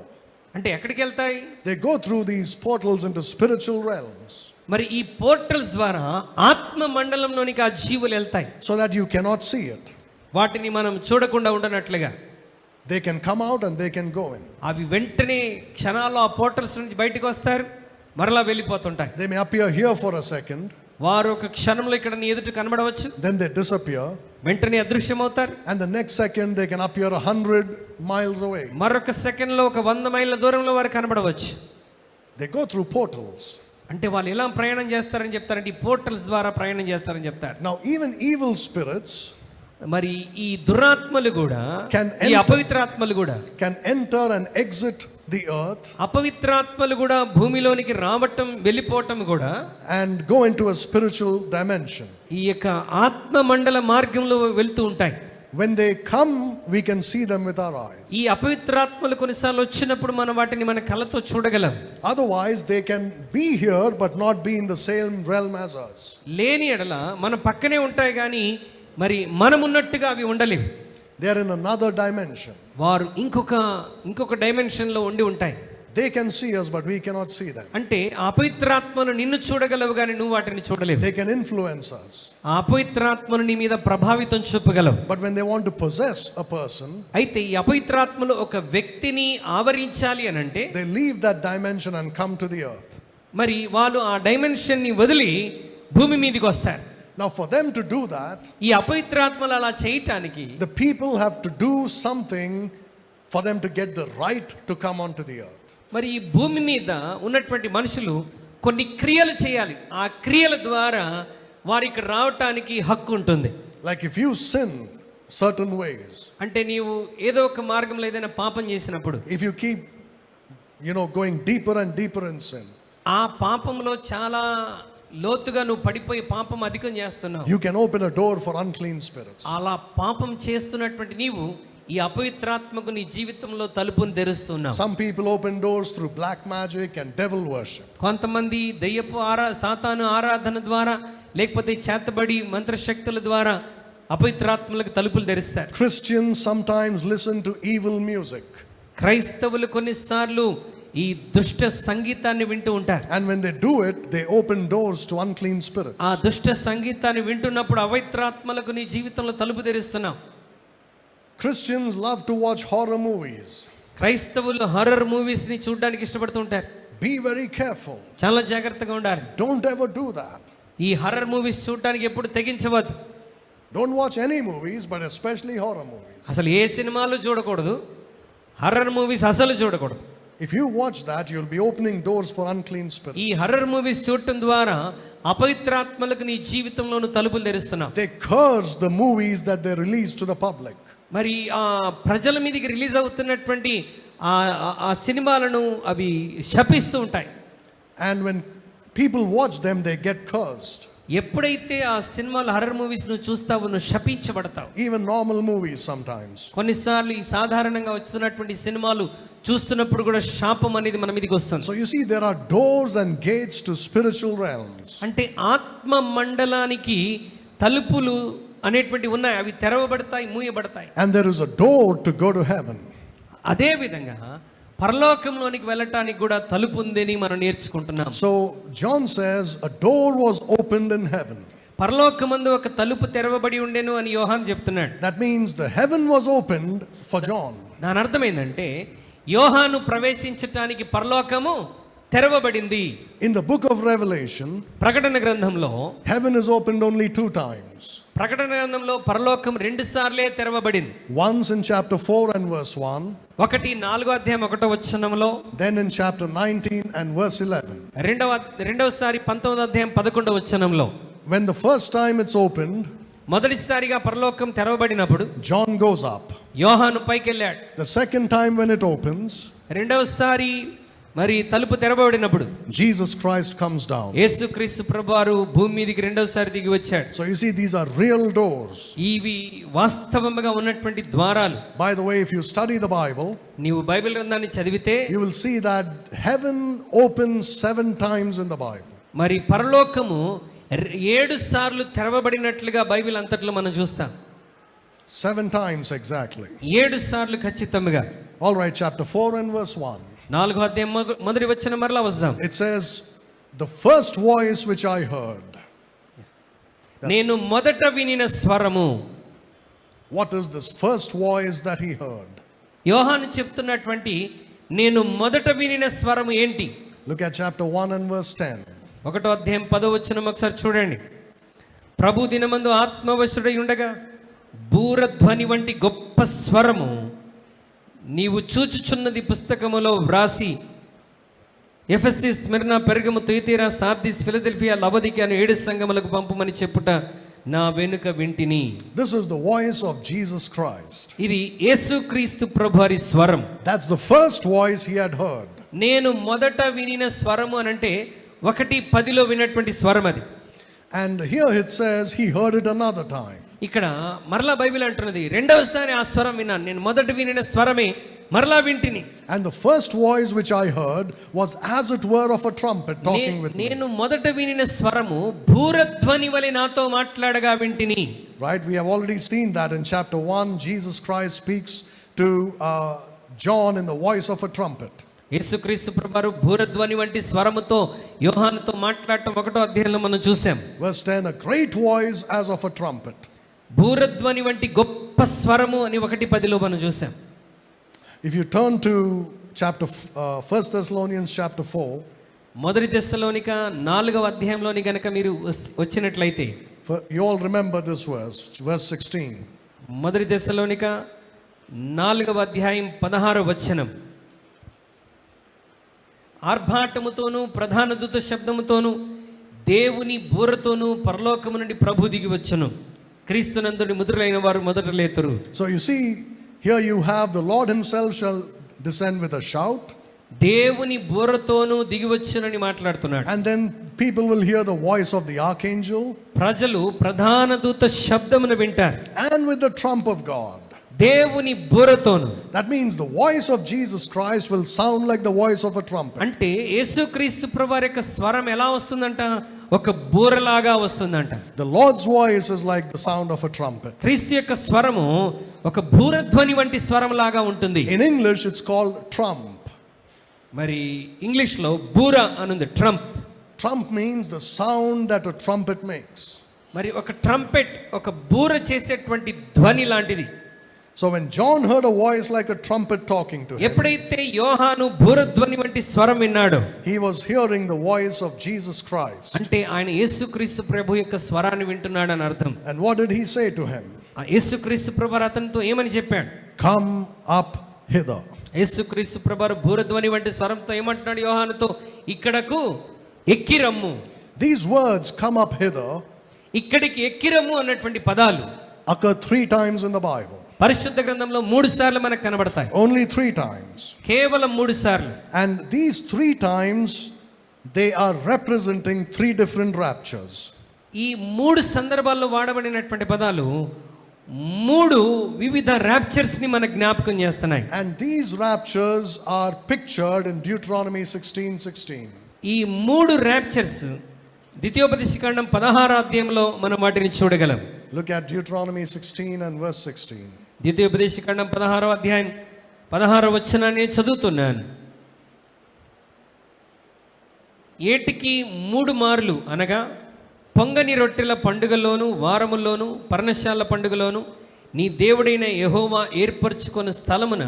అంటే ఎక్కడికి వెళ్తాయి? They go through these portals into spiritual realms. మరి ఈ పోర్టల్స్ ద్వారా ఆత్మ మండలంలోనికి ఆ జీవులు వెళ్తాయి. So that you cannot see it. వాటిని మనం చూడకుండా ఉండనట్లుగా. They can come out and they can go in. అవి వెంటనే క్షణాల్లో ఆ పోర్టల్స్ నుంచి బయటకు వస్తారు, మరలా వెళ్ళిపోతుంటాయి. They may appear here for a second. వారు ఒక క్షణంలో ఇక్కడ నీ ఎదుట కనబడవచ్చు, Then they disappear. వెంటనే అదృశ్యమవుతారు. And the next second they can appear 100 miles away. మరొక సెకండ్లో ఒక 100 మైళ్ళ దూరంలో వారు కనబడవచ్చు. They go through portals. అంటే వాళ్ళు ఎలా ప్రయాణం చేస్తారని చెప్తారంటే ఈ పోర్టల్స్ ద్వారా ప్రయాణం చేస్తారని చెప్తారు. Now even evil spirits మరి ఈ దురాత్మలు కూడా, ఈ అపవిత్రాత్మలు కూడా can enter and exit the earth అపవిత్రాత్మలు కూడా భూమిలోనికి రావటం వెళ్ళిపోవటం కూడా and go into a spiritual dimension. ఈ యొక్క ఆత్మ మండల మార్గంలో వెళ్తూ ఉంటాయి. When they come, we can see them with our eyes. ఈ అపవిత్రాత్మలు కొన్నిసార్లు వచ్చినప్పుడు మనం వాటిని మన కళ్ళతో చూడగలం. Otherwise, they can be here but not be in the same realm as us. లేని ఎడల మన పక్కనే ఉంటాయి కానీ మరి మనం ఉన్నట్టుగా అవి ఉండలేవు. They are in another dimension. వారు ఇంకొక డైమెన్షన్లో ఉండి ఉంటాయి. They can see us but we cannot see them. అంటే ఆ అపవిత్రాత్మలు నిన్ను చూడగలవు కానీ నువ్వు వాటిని చూడలేవు. They can influence us. ఆ అపవిత్రాత్మలు నీ మీద ప్రభావితం చూపగలవు. But when they want to possess a person, అయితే ఈ అపవిత్రాత్మలు ఒక వ్యక్తిని ఆవరించాలి అని అంటే they leave that dimension and come to the earth. మరి వాళ్ళు ఆ డైమెన్షన్ ని వదిలి భూమి మీదకి వస్తారు. Now for them to do that, ఈ అపవిత్రాత్మలు అలా చేయటానికి the people have to do something for them to get the right to come onto the earth. మరి ఈ భూమి మీద ఉన్నటువంటి మనుషులు కొన్ని క్రియలు చేయాలి. ఆ క్రియల ద్వారా వారి ఇక్కడ రావటానికి హక్కు ఉంటుంది. Like if you sin certain ways, అంటే నీవు ఏదో ఒక మార్గంలో ఏదైనా పాపం చేసినప్పుడు, if you keep going deeper and deeper in sin, ఆ పాపంలో చాలా లోతుగా నువ్వు పడిపోయి పాపం అధికం చేస్తున్నావు. you can open a door for unclean spirits. అలా పాపం చేస్తున్నటువంటి నీవు ఈ అపవిత్రాత్మకు నీ జీవితంలో తలుపును తెరుస్తున్నావు. Some people open doors through black magic and devil worship. కొంతమంది దయ్యపు సాతాను ఆరాధన ద్వారా లేకపోతే చేతబడి మంత్రశక్తుల ద్వారా అపవిత్రాత్మలకు తలుపులు తెరుస్తారు. Christians sometimes listen to evil music. క్రైస్తవులు కొన్నిసార్లు ఈ దుష్ట సంగీతాన్ని వింటూ ఉంటారు. And when they do it, they open doors to unclean spirits. ఆ దుష్ట సంగీతాన్ని వింటున్నప్పుడు అపవిత్రాత్మలకు నీ జీవితంలో తలుపు తెరుస్తున్నావు. Christians love to watch horror movies. క్రైస్తవులు హర్రర్ మూవీస్ ని చూడడానికి ఇష్టపడుతూ ఉంటారు. Be very careful. చాలా జాగ్రత్తగా ఉండాలి. Don't ever do that. ఈ హర్రర్ మూవీస్ చూడడానికి ఎప్పుడు తెగించవద్దు. Don't watch any movies, but especially horror movies. అసలు ఏ సినిమాలు చూడకూడదు, హర్రర్ మూవీస్ అసలు చూడకూడదు. If you watch that, you'll be opening doors for unclean spirits. ఈ హర్రర్ మూవీస్ చూడటం ద్వారా అపవిత్రాత్మలకు నీ జీవితంలోను తలుపులు తెరుస్తున్నావు. They curse the movies that they release to the public. మరి ఆ ప్రజల మీదకి రిలీజ్ అవుతున్నటువంటి ఆ సినిమాలను అవి శపిస్తూ ఉంటాయి. And when people watch them, they get cursed. ఎప్పుడైతే ఆ సినిమాలు హర్రర్ మూవీస్ నువ్వు చూస్తావో నువ్వు శపించబడతావు. Even normal movies sometimes. కొన్నిసార్లు ఈ సాధారణంగా వస్తున్నటువంటి సినిమాలు చూస్తున్నప్పుడు కూడా శాపం అనేది మన మీదకి వస్తుంది. So you see, there are doors and gates to spiritual realms. అంటే ఆత్మ మండలానికి తలుపులు అనేటువంటి ఉన్నాయి, అవి తెరవబడతాయి, మూయబడతాయి. And there is a door to go to heaven. అదే విధంగా పరలోకంలోనికి వెళ్ళటానికి కూడా తలుపు ఉందని మనం నేర్చుకుంటున్నాం. So John says a door was opened in heaven. పరలోకమందు ఒక తలుపు తెరవబడి ఉండెను అని యోహాను చెప్తున్నాడు. That means the heaven was opened for John. దాని అర్థం ఏంటంటే యోహాను ప్రవేశించటానికి పరలోకము తెరవబడింది. In the book of Revelation, ప్రకటన గ్రంథంలో heaven is opened only 2 times. ప్రకటన గ్రంథంలో పరలోకం 2 సార్లే తెరవబడింది. Once in chapter 4 and verse 1. ఒకటి 4వ అధ్యాయం 1వ వచనంలో, Then in chapter 19 and verse 11. రెండవసారి 19వ అధ్యాయం 11వ వచనంలో. When the first time it's opened, మొదటిసారిగా పరలోకం తెరవబడినప్పుడు John goes up. యోహాను పైకి వెళ్ళాడు. The second time when it opens, రెండవసారి మరి తలుపు తెరవబడినప్పుడు Jesus Christ comes down. యేసుక్రీస్తు ప్రభువారు భూమి మీదకి రెండోసారి దిగి వచ్చాడు. So you see, these are real doors. ఇవి వాస్తవముగా ఉన్నటువంటి ద్వారాలు. By the way, if you study the Bible, నీవు బైబిల్ గ్రంథాన్ని చదివితే you will see that heaven opens 7 times in the Bible. మరి పరలోకము 7 సార్లు తెరవబడినట్లుగా బైబిల్ అంతట్లో మనం చూస్తాం. 7 times exactly. 7 సార్లు ఖచ్చితంగా. All right, chapter 4 and verse 1. 4వ అధ్యాయం మొదటి వచనం మరలా వద్దాం. It says, the first voice which I heard. నేను మొదట వినిన స్వరము. What is this first voice that he heard? యోహాను చెప్తున్నటువంటి నేను మొదట వినిన స్వరము ఏంటి? Look at chapter 1 and verse 10. 1వ అధ్యాయం 10వ వచనం ఒకసారి చూడండి. ప్రభు దినమందు ఆత్మవశుడై ఉండగా బూరధ్వని వంటి గొప్ప స్వరము నీవు చూచుచున్నది పుస్తకములో వ్రాసి Ephesus, Smyrna, Pergamum, Thyatira, Sardis, Philadelphia, Laodicea అను 7 సంఘములకు పంపుమని చెప్పుట నా వెనుక వింటిని. This is the voice of Jesus Christ. ఇది యేసుక్రీస్తు ప్రభువారి స్వరం. That's the first voice he had heard. నేను మొదట వినిన స్వరము అనంటే 1:10లో విన్నటువంటి స్వరం అది. And here it says he heard it another time. ఇక్కడ మరలా బైబిల్ అంటున్నది రెండవసారి ఆ స్వరం విన్నాను. నేను మొదట వినిన స్వరమే మరలా వింటిని. And the first voice which I heard was as it were of a trumpet talking with me. నేను మొదట వినిన స్వరము భూరధ్వని వలె నాతో మాట్లాడగా వింటిని. Right, we have already seen that in chapter 1. Jesus Christ speaks to John in the voice of a trumpet. యేసుక్రీస్తు ప్రభువారు భూరధ్వని వంటి స్వరముతో యోహానుతో మాట్లాడటం 1వ అధ్యాయంలో మనం చూసాం. Verse 10, a great voice as of a trumpet. భూరధ్వని వంటి గొప్ప స్వరము అని 1:10లో మనం చూసాం. If you turn to chapter 1 Thessalonians chapter 4, మొదటి తెస్సలోనిక 4వ అధ్యాయంలోని గనక మీరు వచ్చినట్లయితే, you all remember this verse 16. మొదటి తెస్సలోనిక 4వ అధ్యాయం 16వ వచనం. ఆర్భాటముతోనూ ప్రధాన దూత శబ్దముతోనూ దేవుని బూరతోనూ పరలోకము నుండి ప్రభు దిగి వచ్చును. క్రీస్తునందుని ముద్రులైన వారు మొదట లేతురు. So you see, here you have the Lord himself shall descend with a shout. దేవుని బూరతోనూ దిగి వచ్చునని మాట్లాడుతున్నాడు. And then people will hear the voice of the archangel. ప్రజలు ప్రధాన దూత శబ్దమును వింటారు. And with the trump of God. దేవుని బూరతోను. That means the voice of Jesus Christ will sound like the voice of a trumpet. అంటే యేసుక్రీస్తు ప్రభువారి యొక్క స్వరం ఎలా వస్తుందంట? ఒక బూరలాగా వస్తుందంట. The Lord's voice is like the sound of a trumpet. క్రీస్తు యొక్క స్వరము ఒక బూరధ్వని వంటి స్వరం లాగా ఉంటుంది. In English it's called trump. మరి ఇంగ్లీష్ లో బూర అనుంది, Trump. Trump means the sound that a trumpet makes. మరి ఒక ట్రంపెట్ ఒక బూర చేసేటువంటి ధ్వని లాంటిది. So when John heard a voice like a trumpet talking to him, ఎప్పుడైతే యోహాను బూరధ్వని వంటి స్వరం విన్నాడో, he was hearing the voice of Jesus Christ. అంటే ఆయన యేసుక్రీస్తు ప్రభు యొక్క స్వరాన్ని వింటున్నాడని అర్థం. And what did he say to him? ఆ యేసుక్రీస్తు ప్రభువారు అతనితో ఏమని చెప్పాడు? Come up hither. యేసుక్రీస్తు ప్రభువారు బూరధ్వని వంటి స్వరంతో ఏమంటున్నాడు యోహానుతో? ఇక్కడకు ఎక్కిరమ్ము. These words, come up hither, ఇక్కడికి ఎక్కిరమ్ము అన్నటువంటి పదాలు occur 3 times in the Bible. పరిశుద్ధ గ్రంథంలో 3 సార్లు మనకు కనబడతాయి. Only 3 times. కేవలం 3 సార్లు. And these 3 times they are representing 3 different raptures. ఈ 3 సందర్భాల్లో వాడబడినటువంటి పదాలు 3 వివిధ ర్యాప్చర్స్ ని మన జ్ఞాపకం చేస్తున్నాయి. And these raptures are pictured in Deuteronomy 16:16. ఈ 3 ర్యాప్చర్స్ ద్వితీయోపదేశకాండం 16వ అధ్యాయంలో మనం వాటిని చూడగలం. Look at Deuteronomy 16 and verse 16. ద్వితీయోపదేశకాండం 16వ అధ్యాయం 16వ వచనాన్ని చదువుతున్నాను. ఏటికి 3 మార్లు అనగా పొంగని రొట్టెల పండుగలోను, వారముల్లోను, పర్ణశాల పండుగలోను నీ దేవుడైన యెహోవా ఏర్పరచుకున్న స్థలమున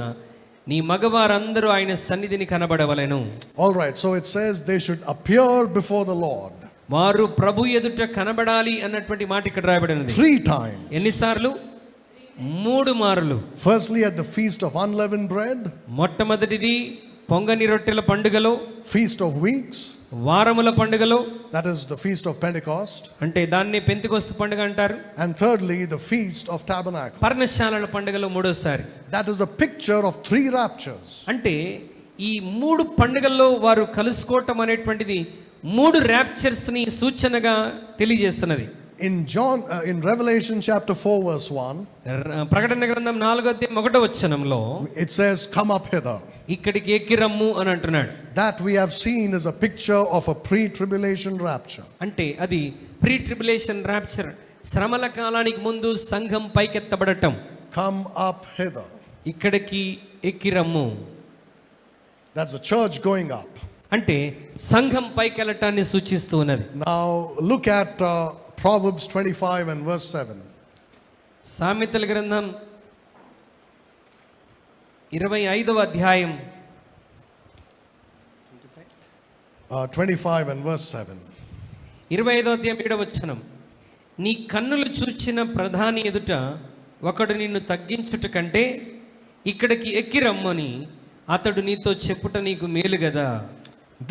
నీ మగవారందరూ ఆయన సన్నిధిని కనబడవలెను. All right, so it says they should appear before the Lord. వారు ప్రభు ఎదుట కనబడాలి అన్నటువంటి మాట ఇక్కడ రాయబడినది. 3 times. ఎన్నిసార్లు? 3 మార్లు. Firstly at the feast of unleavened bread. మొట్టమొదటిది పొంగని రొట్టెల పండుగలో, Feast of weeks. వారముల పండుగలో, That is the feast of Pentecost. అంటే దాన్ని పెంతెకొస్తు పండుగ అంటారు. And thirdly the feast of tabernacles. పర్ణశాలల పండుగలో మూడోసారి. That is a picture of 3 raptures. అంటే ఈ 3 పండుగల్లో వారు కలుసుకోవటం అనేటువంటిది 3 ర్యాప్చర్స్ని సూచనగా తెలియజేస్తున్నది. In Revelation chapter 4 verse 1, ప్రకటన గ్రంథం 4వ అధ్యాయం 1వ వచనంలో it says, "Come up hither." ఇక్కడికి ఎక్కి రమ్ము అని అంటున్నాడు. That we have seen is a picture of a pre-tribulation rapture. అంటే అది ప్రీ ట్రిబులేషన్ ర్యాప్చర్, శ్రమల కాలానికి ముందు సంఘం పైకెత్తబడటం. Come up hither. ఇక్కడికి ఎక్కి రమ్ము That's the church going up. అంటే సంఘం పైకెళ్ళటాన్ని సూచిస్తూ ఉన్నది. Now look at Proverbs 25 and verse 7. సామెతల గ్రంథం 25వ అధ్యాయం 25 and verse 7. 25వ అధ్యాయం 7వ వచనం. నీ కన్నులు చూచిన ప్రధాని ఎదుట ఒకడు నిన్ను తగ్గించుట కంటే ఇక్కడికి ఎక్కి రమ్మని అతడు నీతో చెప్పుట నీకు మేలు కదా.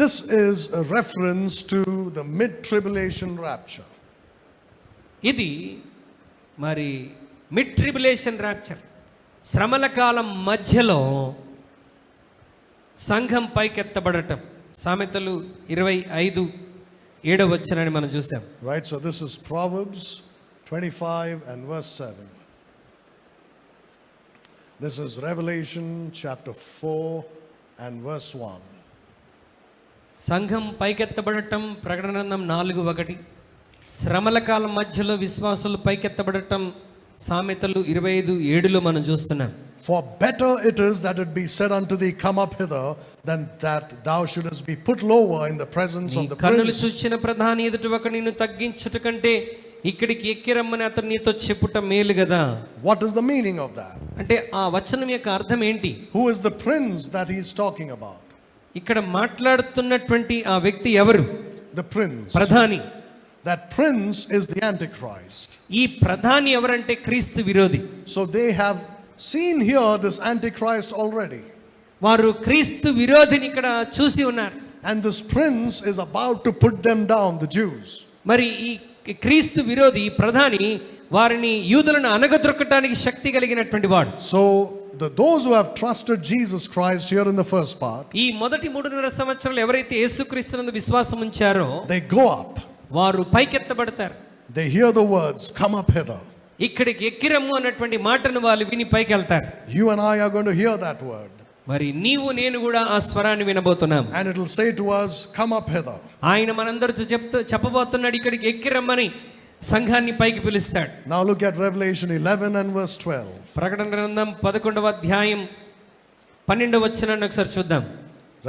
This is a reference to the mid-tribulation rapture. ఇది మరి మిడ్ ట్రిబులేషన్ ర్యాప్చర్, శ్రమల కాలం మధ్యలో సంఘం పైకెత్తబడటం. సామెతలు 25:7 వచనాన్ని మనం చూసాం. Right, so this is Proverbs 25 and verse 7. This is Revelation chapter 4 and verse 1. సంఘం పైకెత్తబడటం ప్రకటన గ్రంథం 4:1. శ్రమల కాలం మధ్యలో విశ్వాసులు పైకెత్తబడటం సామెతలు 25:7లో మనం చూస్తున్నాం. For better it is that it be said unto thee, Come up hither, than that thou shouldest be put lower in the presence of the కన్నులు prince. చూచిన ప్రధాని ఎదుట ఒక నిన్ను తగ్గించుట కంటే ఇక్కడికి ఎక్కిరమ్మని అతను నీతో చెప్పుట మేలు కదా. What is the meaning of that? అంటే ఆ వచనం యొక్క అర్థం ఏంటి? Who is the prince that he is talking about? ఇక్కడ మాట్లాడుతున్నటువంటి ఆ వ్యక్తి ఎవరు? The prince. ప్రధాని. That prince is the Antichrist. ఈ ప్రధాని ఎవరంటే క్రీస్తు విరోధి. So they have seen here this Antichrist already. వారు క్రీస్తు విరోధిని ఇక్కడ చూసి ఉన్నారు. And this prince is about to put them down, the Jews. మరి ఈ క్రీస్తు విరోధి ప్రధాని వారిని యూదులను అనగదొక్కటానికి శక్తి కలిగినటువంటి వాడు. So those who have trusted Jesus Christ here in the first part, ఈ మొదటి 3.5 సంవత్సరాలు ఎవరైతే యేసుక్రీస్తునందు విశ్వాసం ఉంచారో they go up. వారు పైకెత్తబడతారు. They hear the words, Come up hither. ఇక్కడికి ఎక్కిరమ్ము అన్నటువంటి మాటను వాళ్ళు విని పైకి వెళ్తారు. You and I are going to hear that word. మరి నీవు నేను కూడా ఆ స్వరాన్ని వినబోతున్నాం. And it will say to us, Come up hither. ఆయన మనందరితో చెప్పబోతున్నాడు, ఇక్కడికి ఎక్కిరమ్మని సంఘాన్ని పైకి పిలుస్తాడు. Now look at Revelation 11 and verse 12. ప్రకటన గ్రంథం 11వ అధ్యాయం 12వ వచనాన్ని ఒకసారి చూద్దాం.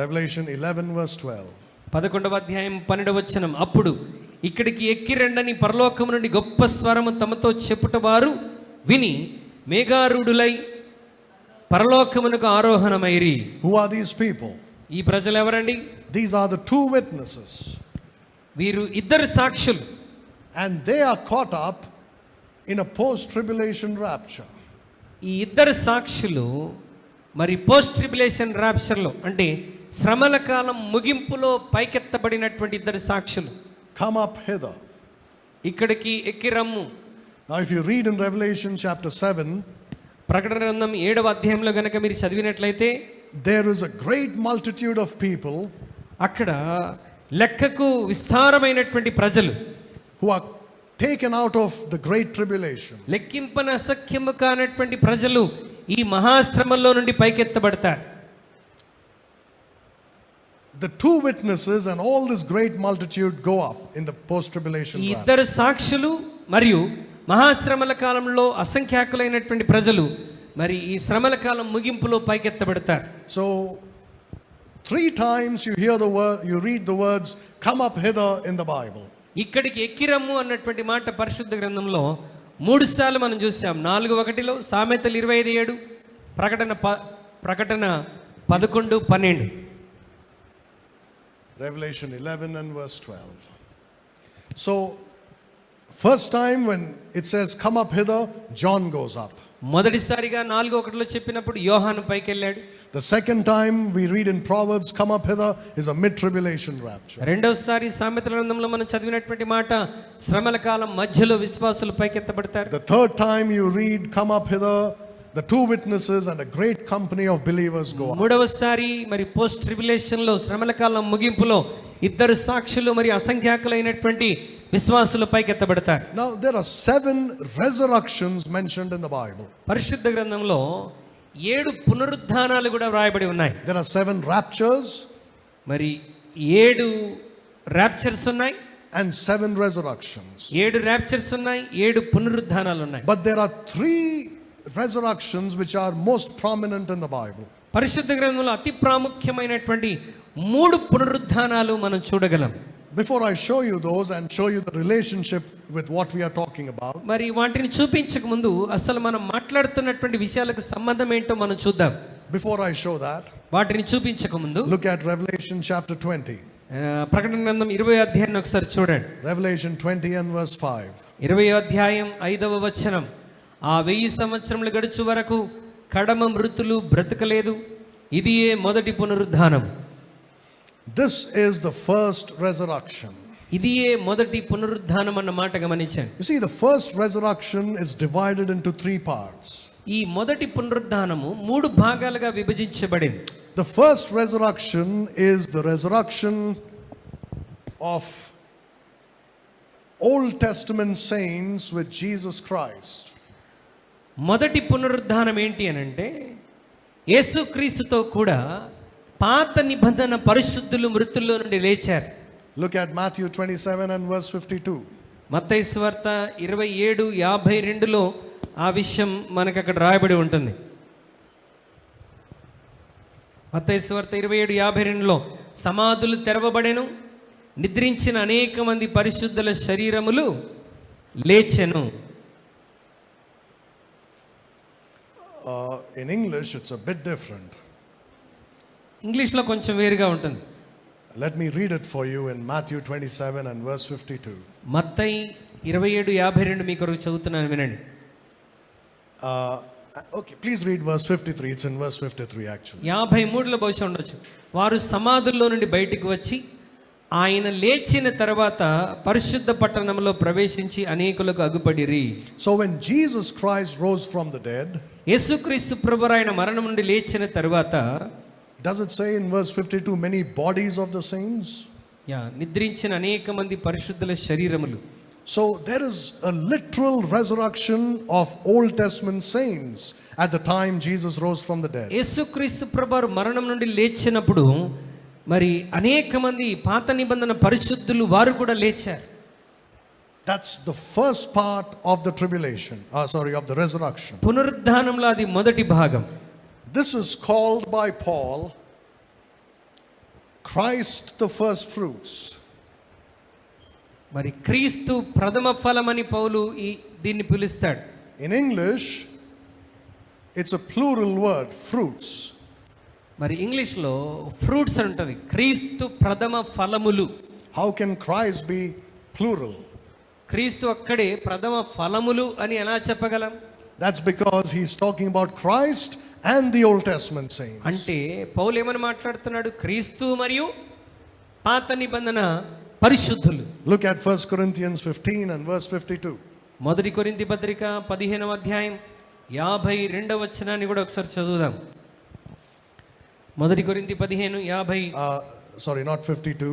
Revelation 11 verse 12. 11వ అధ్యాయం 12వ వచనం. అప్పుడు ఇక్కడికి ఎక్కిరండని పరలోకము నుండి గొప్ప స్వరము తమతో చెప్పుట వారు విని మేఘారూఢులై పరలోకమునకు ఆరోహణమైరి. Who are these people? ఈ ప్రజలు ఎవరండి? These are the two witnesses. వీరు ఇద్దరు సాక్షులు. And they are caught up in a post-tribulation rapture. ఈ ఇద్దరు సాక్షులు మరి పోస్ట్ ట్రిబులేషన్ ర్యాప్చర్లో అంటే శ్రమల కాలం ముగింపులో పైకెత్తబడినటువంటి ఇద్దరు సాక్షులు. Come up hither. ఇక్కడికి ఎక్కి రమ్ము. Now if you read in Revelation chapter 7, ప్రకటన గ్రంథం 7వ అధ్యాయంలో గనక మీరు చదివినట్లయితే there is a great multitude of people అక్కడ లెక్కకు విస్తారమైనటువంటి ప్రజలు who are taken out of the great tribulation. లెక్కింపన అసఖ్యము కానటువంటి ప్రజలు ఈ మహాశ్రమంలో నుండి పైకెత్తబడతారు. The two witnesses and all this great multitude go up in the post-tribulation ఈ rapture. ఇద్దరు సాక్షులు మరియు మహాశ్రమల కాలంలో అసంఖ్యాకులైనటువంటి ప్రజలు మరి ఈ శ్రమల కాలం ముగింపులో పైకెత్తబడతారు. So 3 times you hear the word, you read the words, Come up hither in the Bible. ఇక్కడికి ఎక్కిరమ్ము అన్నటువంటి మాట పరిశుద్ధ గ్రంథంలో 3 సార్లు మనం చూసాం. 4:1, సామెతలు 25:7, ప్రకటన 11:12. Revelation 11 and verse 12. So first time when it says come up hither, John goes up. మొదటిసారిగా 4:1లో చెప్పినప్పుడు యోహాను పైకి వెళ్ళాడు. The second time we read in Proverbs come up hither is a mid-tribulation rapture. రెండోసారి సామెతల గ్రంథంలో మనం చదివినటువంటి మాట శ్రమల కాలం మధ్యలో విశ్వాసులు పైకెత్తబడతారు. The third time you read come up hither, the two witnesses and a great company of believers go up. మూడవసారి మరి పోస్ట్ ట్రిబులేషన్ లో శ్రమల కాలం ముగింపులో ఇద్దరు సాక్షులు మరి అసంఖ్యాకులైనటువంటి విశ్వాసుల పైకి ఎత్తబడతారు. Now there are 7 resurrections mentioned in the Bible. పరిశుద్ధ గ్రంథంలో 7 పునరుద్ధానాలు కూడా వ్రాయబడి ఉన్నాయి. There are 7 raptures మరి 7 ర్యాప్చర్స్ ఉన్నాయి and 7 resurrections. 7 ర్యాప్చర్స్ ఉన్నాయి, 7 పునరుద్ధానాలు ఉన్నాయి. But there are 3 resurrections which are most prominent in the Bible. పరిశుద్ధ గ్రంథంలో అతి ప్రాముఖ్యమైనటువంటి 3 పునరుద్ధానాలు మనం చూడగలం. Before I show you those and show you the relationship with what we are talking about, మరి వాటిని చూపించక ముందు అసలు మనం మాట్లాడుతున్నటువంటి విషయాలకు సంబంధం ఏంటో మనం చూద్దాం. before I show that, వాటిని చూపించక ముందు look at Revelation chapter 20. ప్రకటన గ్రంథం 20వ అధ్యాయాన్ని ఒకసారి చూడండి. Revelation 20 and verse 5. 20వ అధ్యాయం 5వ వచనం. ఆ 1000 సంవత్సరములు గడుచు వరకు కడమ మృతులు బ్రతకలేదు, ఇదియే మొదటి పునరుద్ధానం. This is the first resurrection. ఇదియే మొదటి పునరుద్ధానం అన్న మాట గమనించండి. You see, the first resurrection is divided into 3 parts. ఈ మొదటి పునరుద్ధానము 3 భాగాలుగా విభజించబడింది. The first resurrection is the resurrection of Old Testament saints with Jesus Christ. మొదటి పునరుద్ధానం ఏంటి అనంటే యేసుక్రీస్తుతో కూడా పాత నిబంధన పరిశుద్ధులు మృతుల్లో నుండి లేచారు. Look at Matthew 27 and verse 52. మత్తయి సువార్త 27:52లో ఆ విషయం మనకు అక్కడ రాయబడి ఉంటుంది. మత్తయి సువార్త 27:52లో సమాధులు తెరవబడెను, నిద్రించిన అనేక మంది పరిశుద్ధుల శరీరములు లేచెను. In English, it's a bit different. ఇంగ్లీష్లో కొంచెం వేరుగా ఉంటుంది. Let me read it for you in Matthew 27 and verse 52. మత్తయి 27:52 మీ కొరకు చదువుతున్నాను, వినండి. Okay, please read verse 53. It's in verse 53 actually. 53లో బహుశా ఉండొచ్చు. వారు సమాధుల్లో నుండి బయటికి వచ్చి ఆయన లేచిన తర్వాత పరిశుద్ధ పట్టణంలో ప్రవేశించి అనేకులకు అగుపడిరి. So when Jesus Christ rose from the dead, యేసుక్రీస్తు ప్రభువు ఆయన మరణం నుండి లేచిన తర్వాత, does it say in verse 52 many bodies of the saints? నిద్రించిన అనేక మంది పరిశుద్ధుల శరీరములు. So there is a literal resurrection of Old Testament saints at the time Jesus rose from the dead. యేసుక్రీస్తు ప్రభువు మరణం నుండి లేచినప్పుడు మరి అనేక మంది పాత నిబంధన పరిశుద్ధులు వారు కూడా లేచారు. That's the first part of the tribulation, of the resurrection. పునరుద్ధానంలో అది మొదటి భాగం. This is called by Paul Christ the first fruits. మరి క్రీస్తు ప్రథమ ఫలమని పౌలు దీన్ని పిలుస్తాడు. In English, it's a plural word, fruits. మరి ఇంగ్లీష్లో ఫ్రూట్స్ అని ఉంటుంది. క్రీస్తు ప్రథమ ఫలములు. How can Christ be plural? క్రీస్తు అక్కడే ప్రథమ ఫలములు అని ఎలా చెప్పగలం? That's because he's talking about Christ and the Old Testament saints. అంటే పౌలు ఏమని మాట్లాడుతున్నాడు? క్రీస్తు మరియు పాత నిబంధన పరిశుద్ధులు. Look at 1 Corinthians 15 and verse 52. మొదటి కొరింథీ పత్రిక 15వ అధ్యాయం 52వ వచనాన్ని కూడా ఒకసారి చదువుదాం. మొదటి కొరింథీ 15:50. Not 52.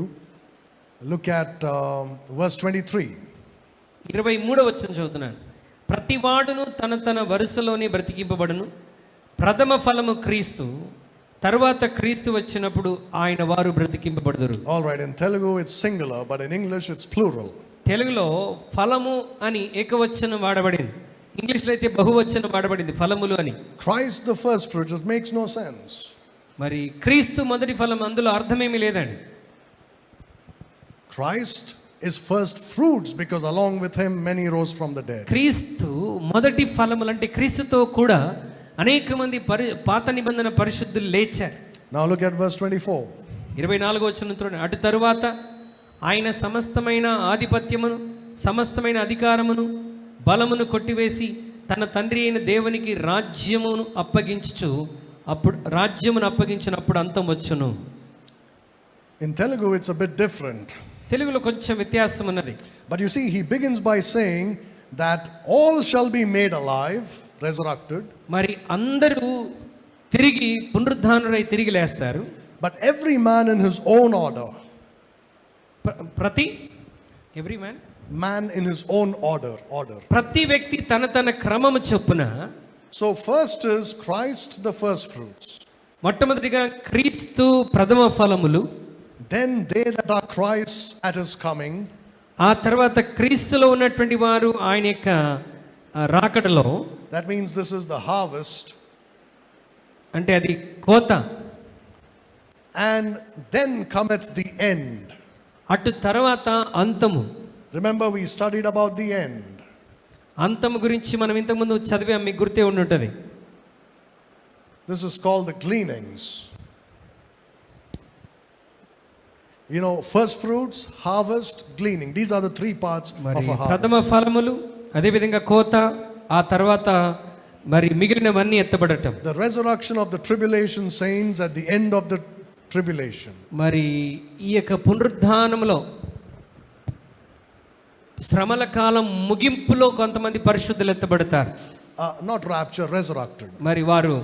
Look at verse 23. 23వ వచనం చదువుతున్నాను. ప్రతివాడును తన తన వరుసలోనే బ్రతికింపబడును, ప్రథమ ఫలము క్రీస్తు, తర్వాత క్రీస్తు వచ్చినప్పుడు ఆయన వారు బ్రతికింపబడుదురు. All right, in Telugu it's singular, but in English it's plural. తెలుగులో ఫలము అని ఏకవచనం వాడబడింది, ఇంగ్లీష్లో అయితే బహువచనం వాడబడింది ఫలములు అని. Christ the first fruits, it makes no sense. మరి క్రీస్తు మొదటి ఫలం, అందులో అర్థమేమీ లేదండి. Christ is first fruits because along with him many rose from the dead. క్రీస్తు మొదటి ఫలములు అంటే క్రీస్తుతో కూడా అనేక మంది పాత నిబంధన పరిశుద్ధులు లేచారు. Now look at verse 24. 24వ వచనం. అటు తరువాత ఆయన సమస్తమైన ఆధిపత్యమును సమస్తమైన అధికారమును బలమును కొట్టివేసి తన తండ్రి అయిన దేవునికి రాజ్యమును అప్పగించినప్పుడు అంతం వచ్చును. In Telugu it's a bit different. తెలుగులో కొంచెం వ్యత్యాసం ఉన్నది. But you see, he begins by saying that all shall be made alive. resurrected. మరి అందరూ తిరిగి పునరుద్ధానులై తిరిగి లేస్తారు. But every man in his own order. ప్రతి every Man in his own order. ప్రతి వ్యక్తి తన తన క్రమము చొప్పున. So first is Christ the first fruits. మొట్టమొదటిగా క్రీస్తు ప్రథమ ఫలములు. Then they that are Christ at his coming. ఆ తర్వాత క్రీస్తులో ఉన్నటువంటి వారు ఆయన యొక్క రాకడలో. That means this is the harvest. అంటే అది కోత. And then cometh the end. అటు తర్వాత అంతము. Remember we studied about the end. అంతము గురించి మనం ఇంతకుముందు చదివాం, మీకు గుర్తే ఉండుంటది. This is called the gleanings. You know, first fruits, harvest, gleaning. These are the three parts of a harvest. ప్రథమ ఫలములు, అదే విధంగా కోత, ఆ తర్వాత మరి మిగిలినవన్నీ ఎత్తబడటం. The resurrection of the tribulation saints at the end of the tribulation. మరి ఈ యొక్క పునరుద్ధానములో శ్రమల కాలం ముగింపులో కొంతమంది పరిశుద్ధులు ఎత్తబడతారు. Not rapture, resurrected. మరి వారు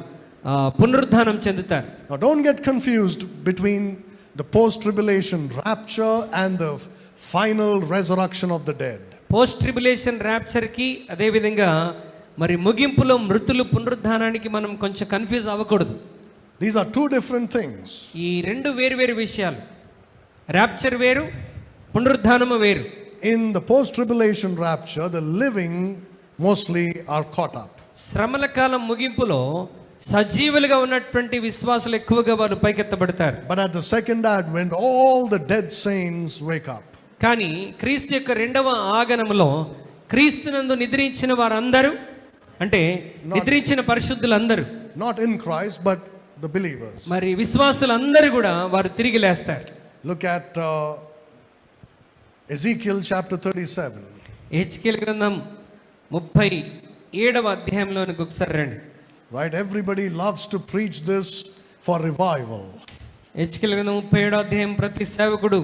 పునరుద్ధానం చెందుతారు. Now don't get confused between the post-tribulation rapture and the final resurrection of the dead. Post tribulation ర్యాప్చర్కి అదే విధంగా మరి ముగింపులో మృతులు పునరుద్ధానానికి మనం కొంచెం కన్ఫ్యూజ్ అవ్వకూడదు. These are two different things. ఈ రెండు వేరు విషయాలు. ర్యాప్చర్ వేరు, పునరుద్ధానము వేరు. In the post-tribulation rapture, the living mostly are caught up. శ్రమల కాలం ముగింపులో సజీవులుగా ఉన్నటువంటి విశ్వాసులు ఎక్కువగా వారు పైకెత్తబడతారు. But at the second advent, all the dead saints wake up. కానీ క్రీస్తు యొక్క రెండవ ఆగమనంలో క్రీస్తునందు నిద్రించిన వారందరూ, అంటే నిద్రించిన పరిశుద్ధులందరూ, not in Christ but the believers. మరి విశ్వాసులందరూ కూడా వారు తిరిగి లేస్తారు. Look at Ezekiel chapter 37. హెచ్కేల్ గ్రంథం 37వ అధ్యాయంలోనికి ఒకసారి రండి. Right, everybody loves to preach this for revival. హెచ్కేల్ గ్రంథం 37వ అధ్యాయం ప్రతి సేవకుడు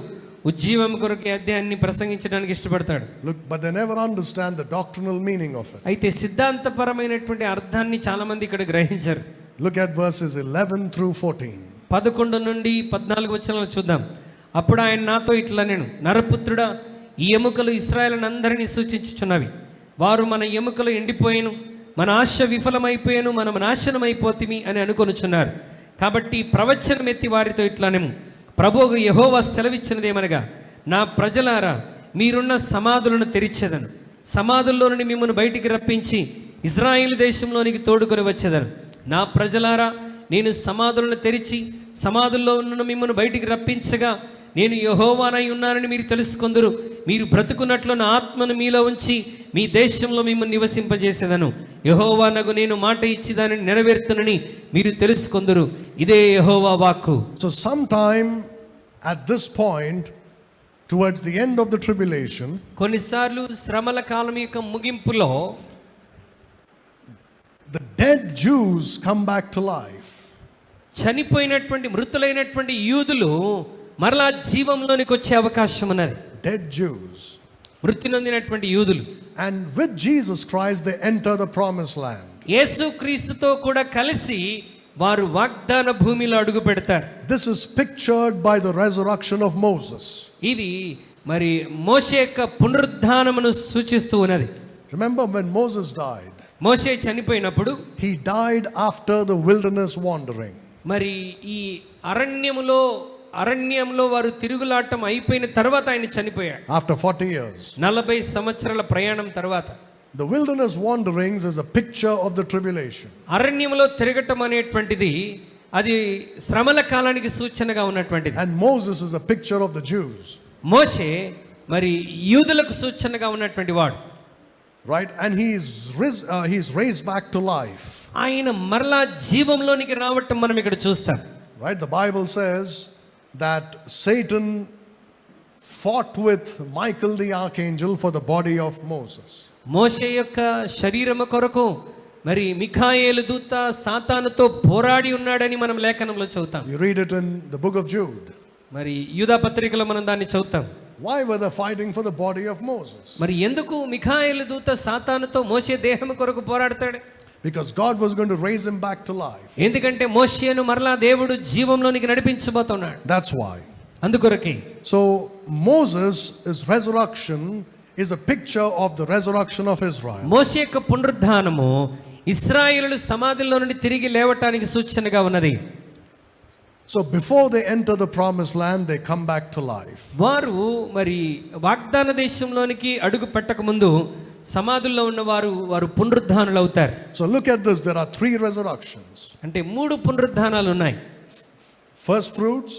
ఉజ్జీవం కొరకు అధ్యాయాన్ని ప్రసంగించడానికి ఇష్టపడతాడు. Look, but they never understand the doctrinal meaning of it. అయితే సిద్ధాంతపరమైనటువంటి అర్థాన్ని చాలా మంది ఇక్కడ గ్రహించరు. Look at verses 11 through 14. 11 నుండి 14 వచనాలు చూద్దాం. అప్పుడు ఆయన నాతో ఇట్లా, నేను నరపుత్రుడా, ఈ ఎముకలు ఇశ్రాయేలునందరినీ సూచించుచున్నవి. వారు మన ఎముకలు ఎండిపోయాను, మన ఆశ విఫలమైపోయాను, మనం నాశనమైపోతిమి అని అనుకొనుచున్నారు. కాబట్టి ప్రవచనం ఎత్తి వారితో ఇట్లానేము, ప్రభువు యెహోవా సెలవిచ్చినదేమనగా, నా ప్రజలారా, మీరున్న సమాధులను తెరిచెదను, సమాధుల్లో నుండి మిమ్మల్ని బయటికి రప్పించి ఇజ్రాయిల్ దేశంలోనికి తోడుకొని వచ్చేదను. నా ప్రజలారా, నేను సమాధులను తెరిచి సమాధుల్లో ఉన్న మిమ్మల్ని బయటికి రప్పించగా నేను యెహోవానై ఉన్నానని మీరు తెలుసుకొందురు. మీరు బ్రతుకున్నట్లు నా ఆత్మను మీలో ఉంచి మీ దేశంలో మిమ్మల్ని నివసింపజేసేదను. యెహోవానగు నేను మాట ఇచ్చి దానిని నెరవేర్తునని మీరు తెలుసుకొందురు. ఇదే యెహోవా వాక్కు. So sometime at this point, towards the end of the tribulation, కొన్నిసార్లు శ్రమల కాలం యొక్క ముగింపులో the dead Jews come back to life. చనిపోయినటువంటి మృతులైనటువంటి యూదులు మరలా జీవంలోనికి వచ్చే అవకాశం ఉన్నది. Dead Jews. మృతి నొందినటువంటి యూదులు. And with Jesus Christ they enter the promised land. యేసు క్రీస్తుతో కూడా కలిసి వారు వాగ్దాన భూమిలో అడుగు పెడతారు. This is pictured by the resurrection of Moses. ఇది మరి మోషే యొక్క పునరుద్ధానమును సూచిస్తూ ఉన్నది. Remember when Moses died? మోషే చనిపోయినప్పుడు He died after the wilderness wandering. మరి ఈ అరణ్యంలో వారు తిరుగులాటం అయిపోయిన తర్వాత ఆయన చనిపోయాడు. After 40 years. 40 సంవత్సరాల ప్రయాణం తర్వాత. The wilderness wanderings is a picture of the tribulation. అరణ్యంలో తిరగటం అనేటువంటిది అది శ్రమల కాలానికి సూచనగా ఉన్నటువంటిది. And Moses is a picture of the Jews. మోషే మరి యూదులకు సూచనగా ఉన్నటువంటి వాడు. Right, and he's raised back to life. ఆయన మరలా జీవంలోనికి రావటం మనం ఇక్కడ చూస్తాం. Right, the Bible says that Satan fought with Michael the archangel for the body of Moses. మోషే యొక్క శరీరము కొరకు మరి మిఖాయేలు దూత సాతానుతో పోరాడి ఉన్నాడని మనం లేఖనంలో చదువుతాం. You read it in the book of Jude. మరి యూదా పత్రికలో మనం దాన్ని చదువుతాం. Why were they fighting for the body of Moses? మరి ఎందుకు మిఖాయేలు దూత సాతానుతో మోషే దేహం కొరకు పోరాడతాడు? Because God was going to raise him back to life. ఎందుకంటే మోషేను మరలా దేవుడు జీవంలోనికి నడిపించబోతున్నాడు. That's why. అందుకొరకే. So Moses' resurrection is a picture of the resurrection of Israel. మోషే యొక్క పునరుద్ధానము ఇశ్రాయేలు సమాధిలో నుండి తిరిగి లేవటానికి సూచనగా ఉన్నది. So before they enter the promised land, they come back to life. వారు మరి వాగ్దాన దేశంలోనికి అడుగు పెట్టక ముందు సమాధుల్లో ఉన్న వారు పునరుద్ధానులు అవుతారు. So look at this, there are 3 resurrections. అంటే 3 పునరుద్ధానాలు ఉన్నాయి. First fruits,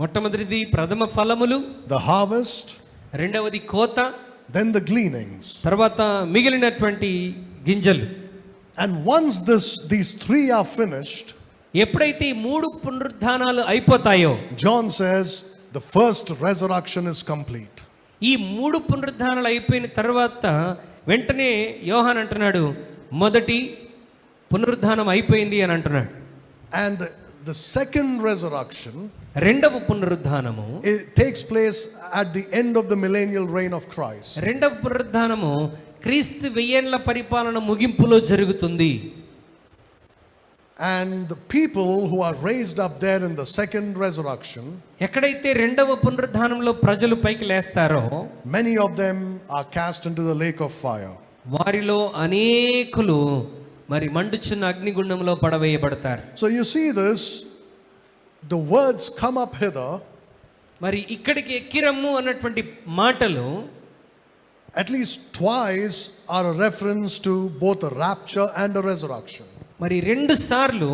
మొట్టమొదటిది ప్రథమ ఫలములు, the harvest, రెండవది కోత, then the gleanings. తర్వాత మిగిలినటువంటి గింజలు. And once these 3 are finished, ఎప్పుడైతే ఈ 3 పునరుద్ధానాలు అయిపోతాయో, John says the first resurrection is complete. ఈ 3 పునరుద్ధానాలు అయిపోయిన తర్వాత వెంటనే యోహాన్ అంటున్నాడు మొదటి పునరుద్ధానం అయిపోయింది అని అంటున్నాడు. And the second resurrection, రెండవ పునరుద్ధానము, it takes place at the end of the millennial reign of Christ. రెండవ పునరుద్ధానము క్రీస్తు 1000 ఏళ్ల పరిపాలన ముగింపులో జరుగుతుంది. And the people who are raised up there in the second resurrection, ఎక్కడైతే రెండవ పునరుద్ధానంలో ప్రజలు పైకి లేస్తారో, many of them are cast into the lake of fire. వారిలో అనేకులు మరి మండుచున్న అగ్నిగుండంలో పడవేయబడతారు. So you see this, the words come up hither. మరి ఇక్కడికి ఎక్కిరమ్ము అన్నటువంటి మాటలు At least twice are a reference to both a rapture and a resurrection. మరి 2 సార్లు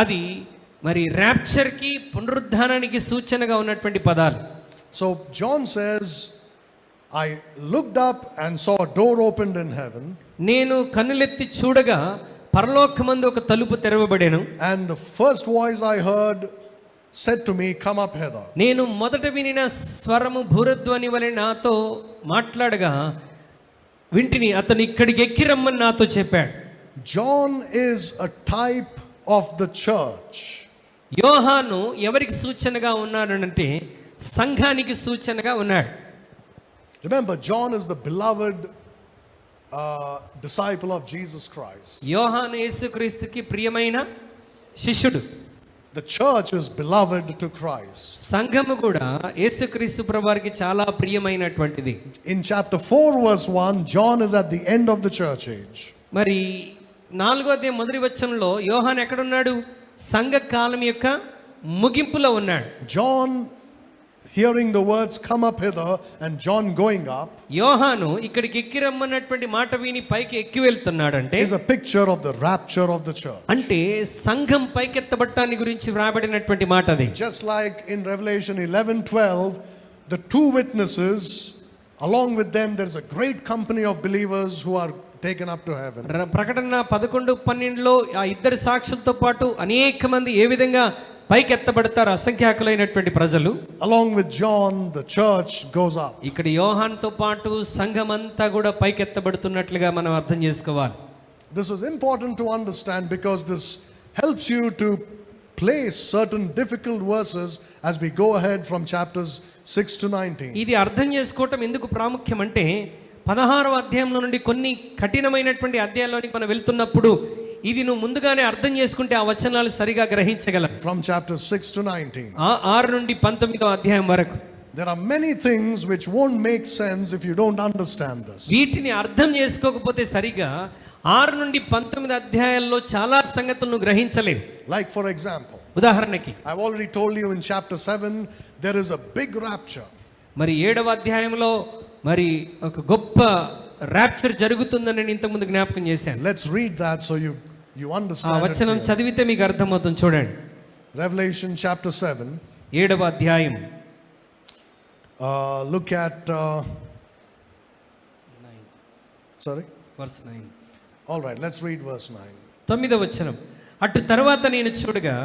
అది మరి ర్యాప్చర్కి పునరుద్ధానానికి సూచనగా ఉన్నటువంటి పదాలు. So John says, I looked up and saw a door opened in heaven. నేను కన్నులెత్తి చూడగా పరలోకమందు ఒక తలుపు తెరవబడెను. And the first voice I heard said to me, come up hither. నేను మొదట వినిన స్వరము భూరధ్వని వలె నాతో మాట్లాడగా వింటిని, అతను ఇక్కడికి ఎక్కిరమ్మని నాతో చెప్పాడు. John is a type of the church. యోహాను ఎవరికి సూచనగా ఉన్నాడంటే సంఘానికి సూచనగా ఉన్నాడు. Remember, John is the beloved disciple of Jesus Christ. యోహాను యేసుక్రీస్తుకి ప్రియమైన శిష్యుడు. The church is beloved to Christ. సంఘము కూడా యేసుక్రీస్తు ప్రభువారికి చాలా ప్రియమైనటువంటిది. In chapter 4 verse 1, John is at the end of the church age. మరి 4వ అధ్యాయం మొదటి వచనంలో యోహాను ఎక్కడున్నాడు? సంఘ కాలం యొక్క ముగింపులో ఉన్నాడు. John hearing the words come up hither and John going up యోహాను ఇక్కడికి ఎక్కి రమ్మన్నటువంటి మాట విని పైకి ఎక్కి వెళ్తున్నాడంటే is a picture of the rapture of the church. అంటే సంఘం పైకెత్తబడటాన్ని గురించి వ్రాయబడినటువంటి మాట అది. Just like in Revelation 11:12, the 2 witnesses, along with them there is a great company of believers who are taken up to heaven. ప్రకటన 11:12లో ఆ 2 సాక్షులతో పాటు అనేక మంది ఏ విధంగా పైకి ఎత్తబడతారు, అసంఖ్యాకులైనటువంటి ప్రజలు. Along with John, the church goes up. ఇక్కడ యోహాన్తో పాటు సంఘమంతా కూడా పైకి ఎత్తబడుతున్నట్లుగా మనం అర్థం చేసుకోవాలి. This is important to understand because this helps you to place certain difficult verses as we go ahead from chapters 6 to 19. ఇది అర్థం చేసుకోవటం ఎందుకు ప్రాముఖ్యం అంటే 16వ అధ్యాయంలో నుండి కొన్ని కఠినమైనటువంటి అధ్యాయాల్లోనికి మనం వెళ్తున్నప్పుడు ఇది నువ్వు ముందుగానే అర్థం చేసుకుంటే ఆ వచనాలు సరిగా గ్రహించగలవు. From chapters 6 to 19. 6 నుండి 19వ అధ్యాయం వరకు There are many things which won't make sense if you don't understand this. వీటిని అర్థం చేసుకోకపోతే సరిగా 6 నుండి 19 అధ్యాయాల్లో చాలా సంగతులను గ్రహించలేవు. Like for example, ఉదాహరణకి I've already told you in chapter 7 there is a big rapture. మరి 7వ అధ్యాయంలో మరి ఒక గొప్ప ర్యాప్చర్ జరుగుతుందని నేను ఇంతకుముందు జ్ఞాపకం చేశాను. Let's read that so you ఆ understand it. వచనం చదివితే మీకు అర్థమవుతుంది. చూడండి, Revelation chapter 7. 7వ అధ్యాయం. Look at sorry, verse 9. all right, let's read verse 9. 9వ వచనం. అటు తర్వాత నేను చూడగా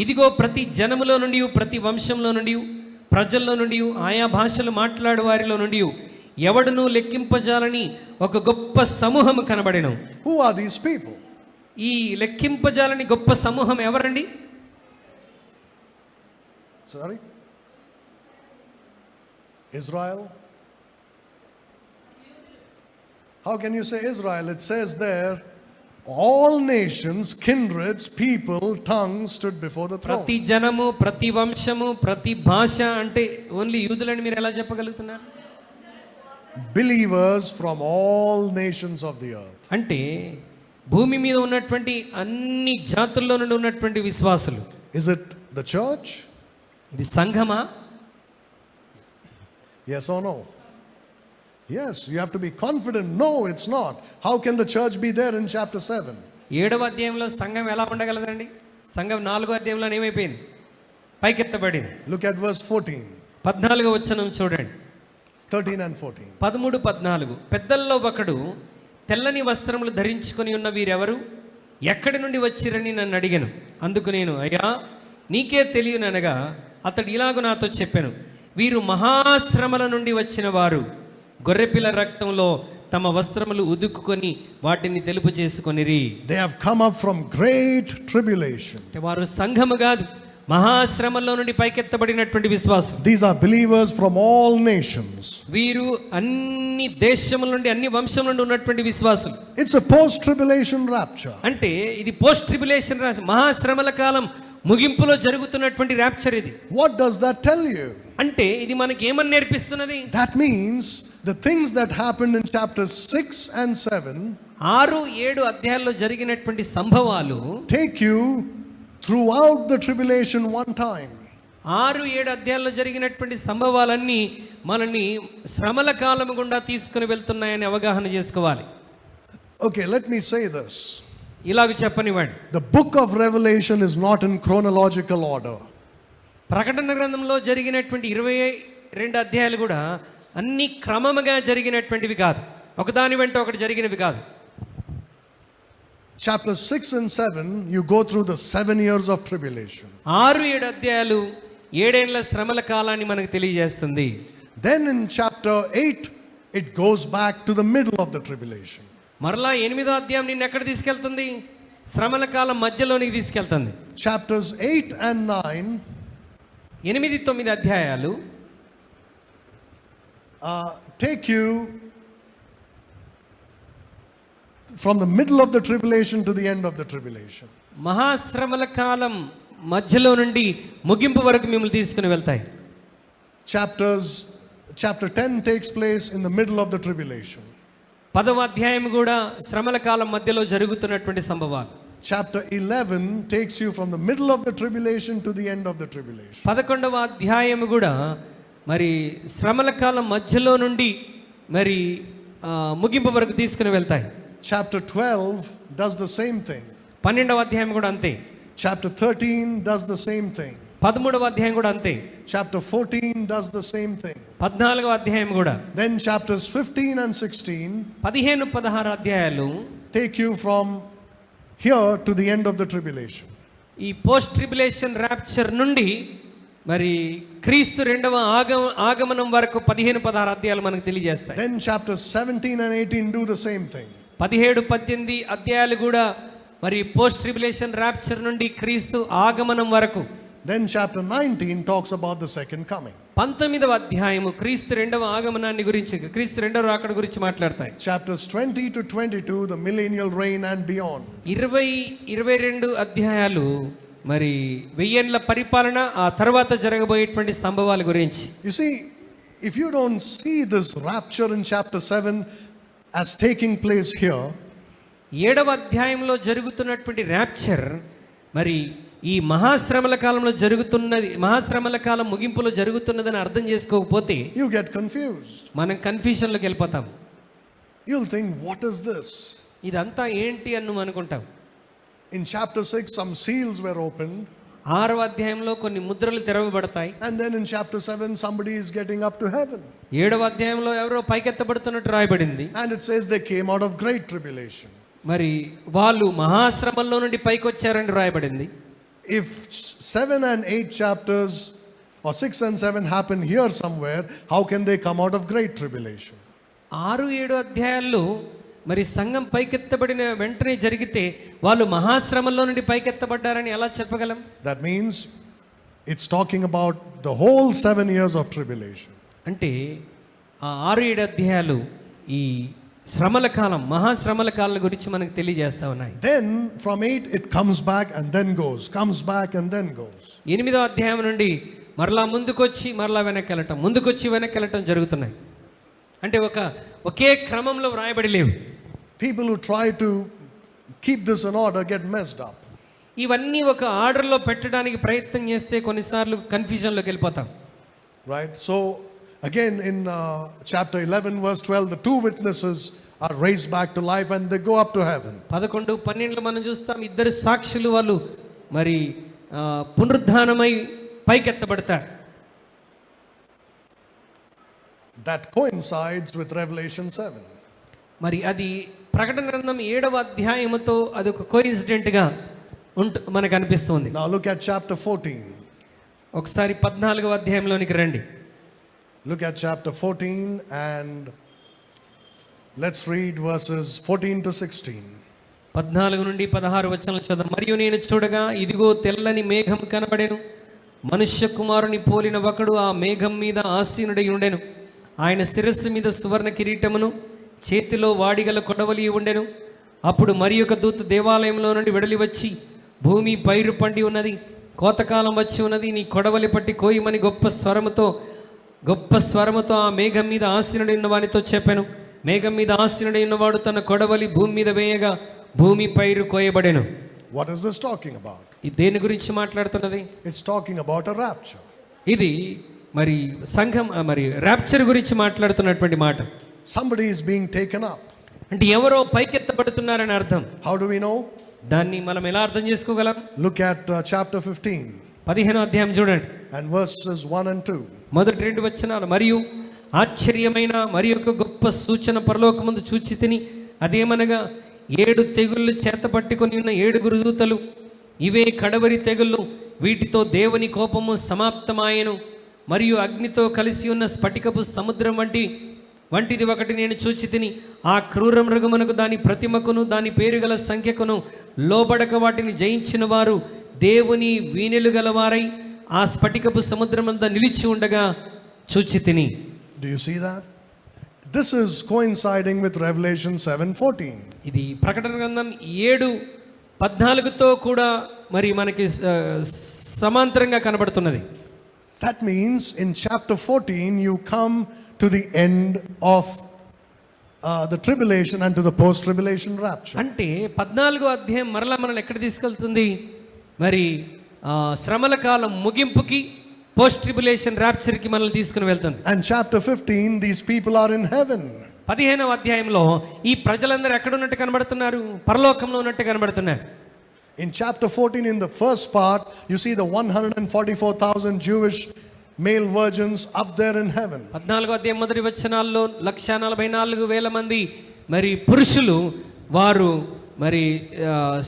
ఇదిగో ప్రతి జనములో నుండి, ప్రతి వంశంలో నుండి, ప్రజల్లో నుండి, ఆయా భాషలు మాట్లాడు వారిలో నుండి ఎవడును లెక్కింపజాలని ఒక గొప్ప సమూహం కనబడెను. Who are these people? ఈ లెక్కింపజాలని గొప్ప సమూహం ఎవరండి? Sorry, Israel? How can you say Israel? It says there all nations, kindreds, people, tongues stood before the throne. ప్రతి జనము, ప్రతి వంశము, ప్రతి భాష అంటే ఓన్లీ యూదులని మీరు ఎలా చెప్పగలుగుతున్నారు? Believers from all nations of the earth. అంటే భూమి మీద ఉన్నటువంటి అన్ని జాతుల్లో నుండి ఉన్నటువంటి విశ్వాసులు. Is it the church? ఇది సంఘమా? Yes or no? Yes, you have to be confident. No, it's not. How can the church be there in chapter 7? 7వ అధ్యాయంలో సంఘం ఎలా ఉండగలదండి? సంఘం 4వ అధ్యాయంలో ఏమైపోయింది? పైకెత్తబడింది. Look at verse 14. 14వ వచనం చూడండి. 13 and 14. 13, 14. పెద్దల్లో ఒకడు తెల్లని వస్త్రములు ధరించుకొని ఉన్న వీరెవరు, ఎక్కడి నుండి వచ్చిరని నన్ను అడిగాను. అందుకు నేను, అయ్యా నీకే తెలియననగా అతడు ఇలాగ నాతో చెప్పాను, వీరు మహాశ్రమల నుండి వచ్చిన వారు, గొర్రెపిల్ల రక్తంలో తమ వస్త్రములు ఉదుక్కుని వాటిని తెలుపు చేసుకొనిరి. They have come up from great tribulation. అంటే వారు సంఘము కాదు, మహాశ్రమల్లో నుండి పైకెత్తబడినటువంటి విశ్వాసం. These are believers from all nations. వీరు అన్ని దేశముల నుండి, అన్ని వంశం నుండి ఉన్నటువంటి విశ్వాసం. It's a post-tribulation rapture. అంటే ఇది పోస్ట్ ట్రిబులేషన్, మహాశ్రమల కాలం ముగింపులో జరుగుతున్నటువంటి ర్యాప్చర్ ఇది. What does that tell you? అంటే ఇది మనకి ఏమని నేర్పిస్తున్నది? That means the things that happened in chapters 6 and 7 6, 7 అధ్యాయాల్లో జరిగినటువంటి సంభవాలు take you throughout the tribulation one time. 6, 7 అధ్యాయాల్లో జరిగినటువంటి సంభవాలన్నీ మనల్ని శ్రమల కాలం గుండా తీసుకుని వెళ్తున్నాయని అవగాహన చేసుకోవాలి. Okay, let me say this. ఇలాగ చెప్పనివ్వండి. The book of Revelation is not in chronological order. ప్రకటన గ్రంథంలో జరిగినటువంటి 22 అధ్యాయాలు కూడా అన్ని క్రమముగా జరిగినటువంటివి కాదు, ఒకదాని వెంట ఒకటి జరిగినవి కాదు. Chapters 6 and 7, you go through the 7 years of tribulation. 6, 7 అధ్యాయాలు 7 ఏళ్ల శ్రమల కాలాన్ని మనకు తెలియజేస్తుంది. Then in chapter 8, it goes back to the middle of the tribulation. మరలా 8వ అధ్యాయం నిన్ను ఎక్కడ తీసుకెళ్తుంది? శ్రమల కాలం మధ్యలోనికి తీసుకెళ్తుంది. Chapters 8 and 9 8, 9 అధ్యాయాలు take you from the middle of the tribulation to the end of the tribulation. మహాశ్రమల కాలం మధ్యలో నుండి ముగింపు వరకు మిమ్మల్ని తీసుకుని వెళ్తాయి. Chapter 10 takes place in the middle of the tribulation. 10వ అధ్యాయం కూడా శ్రమల కాలం మధ్యలో జరుగుతున్నటువంటి సంభవాలు. Chapter 11 takes you from the middle of the tribulation to the end of the tribulation. 11వ అధ్యాయం కూడా మరి శ్రమల కాలం మధ్యలో నుండి మరి ముగింపు వరకు తీసుకుని వెళ్తాయి. Chapter 12 does the same thing. 12వ అధ్యాయం కూడా అంతే. Chapter 13 does the same thing. 13వ అధ్యాయం కూడా అంతే. Chapter 14 does the same thing. 14వ అధ్యాయం కూడా. Then chapters 15 and 16 15, 16 అధ్యాయాలు take you from here to the end of the tribulation. ఈ పోస్ట్ ట్రిబులేషన్ ర్యాప్చర్ నుండి మరి క్రీస్తు రెండవ ఆగమనం వరకు 15, 16 అధ్యాయాలు మనకు తెలియజేస్తాయి. Then chapters 17 and 18 do the same thing. 17, 18 అధ్యాయాలు కూడా మరి పోస్ట్ ట్రిబులేషన్ ర్యాప్చర్ నుండి క్రీస్తు ఆగమనం వరకు. Then chapter 19 talks about the second coming. 19వ అధ్యాయము క్రీస్తు రెండవ ఆగమనాన్ని గురించి, క్రీస్తు రెండవ రాకడ గురించి మాట్లాడతాయి. Chapters 20 to 22 the millennial reign and beyond. 20, 22 అధ్యాయాలు మరి 1000 ఏళ్ల పరిపాలన, ఆ తర్వాత జరగబోయేటువంటి సంభవాల గురించి. You see, if you don't see this rapture in chapter 7 as taking place here, 7వ అధ్యాయంలో జరుగుతున్నటువంటి ర్యాప్చర్ మరి ఈ మహాశ్రమల కాలంలో జరుగుతున్నది, మహాశ్రమల కాలం ముగింపులో జరుగుతున్నదని అర్థం చేసుకోకపోతే you get confused. మనం కన్ఫ్యూషన్లోకి వెళ్ళిపోతాం. You'll think, what is this? ఇదంతా ఏంటి అని నువ్వు అనుకుంటావు. In chapter 6 some seals were opened. 6వ అధ్యాయంలో కొన్ని ముద్రలు తెరవబడతాయి. And then in chapter 7 somebody is getting up to heaven. 7వ అధ్యాయంలో ఎవరో పైకెత్తబడుతున్నట్టు రాయబడింది. And it says they came out of great tribulation. మరి వాళ్ళు మహాశ్రమంలో నుండి పైకి వచ్చారని రాయబడింది. If 7 and 8 chapters or 6 and 7 happen here somewhere, how can they come out of great tribulation? 6, 7 అధ్యాయాల్లో మరి సంఘం పైకెత్తబడిన వెంటనే జరిగితే వాళ్ళు మహాశ్రమంలో నుండి పైకెత్తబడ్డారని ఎలా చెప్పగలం? That means it's talking about the whole 7 years of tribulation. అంటే ఆ 6, 7 అధ్యాయాలు ఈ శ్రమల కాలం, మహాశ్రమల కాలం గురించి మనకు తెలియజేస్తా ఉన్నాయి. Then from 8 it comes back and then goes, comes back and then goes. 8వ అధ్యాయం నుండి మరలా ముందుకొచ్చి మరలా వెనక్కి వెళ్ళటం, ముందుకొచ్చి వెనక్కి వెళ్ళటం జరుగుతున్నాయి. అంటే ఒకే క్రమంలో వ్రాయబడి లేవు. People who try to keep this in order get messed up. ఇవన్నీ ఒక ఆర్డర్లో పెట్టడానికి ప్రయత్నం చేస్తే కొన్నిసార్లు కన్ఫ్యూజన్లోకి వెళ్ళిపోతాం. Right? So again in chapter 11 verse 12 the two witnesses are raised back to life and they go up to heaven. 11, 12 మనం చూస్తాం, ఇద్దరు సాక్షులు వాళ్ళు మరి పునరుద్ధానమై పైకెత్తబడతారు. That coincides with Revelation 7. మరి అది ప్రకటన గ్రంథం 7వ అధ్యాయముతో అది ఒక కోఇన్సిడెంట్గా మనకు అనిపిస్తుంది. Now look at chapter 14. ఒకసారి 14వ అధ్యాయంలోనికి రండి. Look at chapter 14 and let's read verses 14 to 16. 14 నుండి 16 వచనాలు చదువు. మరియు నేను చూడగా ఇదిగో తెల్లని మేఘం కనబడెను, మనుష్య కుమారుని పోలిన ఒకడు ఆ మేఘం మీద ఆసీనుడై ఉండెను. ఆయన శిరస్సు మీద సువర్ణ కిరీటమును, చేతిలో వాడిగల కొడవలి ఉండెను. అప్పుడు మరి ఒక దూత దేవాలయంలో నుండి వెడలి వచ్చి, భూమి పైరు పండి ఉన్నది, కోతకాలం వచ్చి ఉన్నది, నీ కొడవలి పట్టి కోయమని గొప్ప స్వరముతో ఆ మేఘం మీద ఆసీనుడై ఉన్న వానితో చెప్పాను. మేఘం మీద ఆసీనుడై ఉన్నవాడు తన కొడవలి భూమి మీద వేయగా భూమి పైరు కోయబడెను. What is this talking about? ఇది దేని గురించి మాట్లాడుతున్నది? It's talking about a rapture. ఇది మరి సంఘం మరి ర్యాప్చర్ గురించి మాట్లాడుతున్నటువంటి మాట. Somebody is being taken up. అంటే ఎవరో పైకెత్తబడుతున్నారని అర్థం. How do we know? దాన్ని మనం ఎలా అర్థం చేసుకోగలం? Look at chapter 15 15వ అధ్యాయం చూడండి and verses 1 and 2. మొదటి 2 వచనాలు. మరియు ఆశ్చర్యమైన మరి ఒక గొప్ప సూచన పరలోకమందు చూచి తిని, అదేమనగా 7 తెగుళ్ళు చేత పట్టుకొని ఉన్న 7 దూతలు, ఇవే కడవరి తెగుళ్ళు, వీటితో దేవుని కోపము సమాప్తమాయెను. మరియు అగ్నితో కలిసి ఉన్న స్ఫటికపు సముద్రం వంటిది ఒకటి నేను చూచి తిని, ఆ క్రూర మృగమునకు దాని ప్రతిమకును దాని పేరు గల సంఖ్యకును లోబడక వాటిని జయించిన వారు దేవుని వీణెలు గలవారై ఆ స్ఫటికపు సముద్రమంతా నిలిచి ఉండగా చూచి తిని. Do you see that? This is coinciding with Revelation 7:14. ఇది ప్రకటన గ్రంథం 7:14తో కూడా మరి మనకి సమాంతరంగా కనబడుతున్నది. That means in chapter 14 you come to the end of the tribulation and to the post-tribulation rapture. అంటే 14వ అధ్యాయం మరలా మనల్ని ఎక్కడ తీసుకెళ్తుంది? మరి శ్రమల కాలం ముగింపుకి, పోస్ట్ ట్రిబులేషన్ ర్యాప్చర్కి మనల్ని తీసుకుని వెళ్తుంది. And chapter 15 these people are in heaven. 15వ అధ్యాయంలో ఈ ప్రజలందరూ ఎక్కడ ఉన్నట్టు కనబడుతున్నారు? పరలోకంలో ఉన్నట్టు కనబడుతున్నారు. In chapter 14 in the first part you see the 144,000 Jewish male virgins up there in heaven. 14వ అధ్యాయం మొదటి వచనాల్లో 144,000 మంది మరి పురుషులు వారు మరి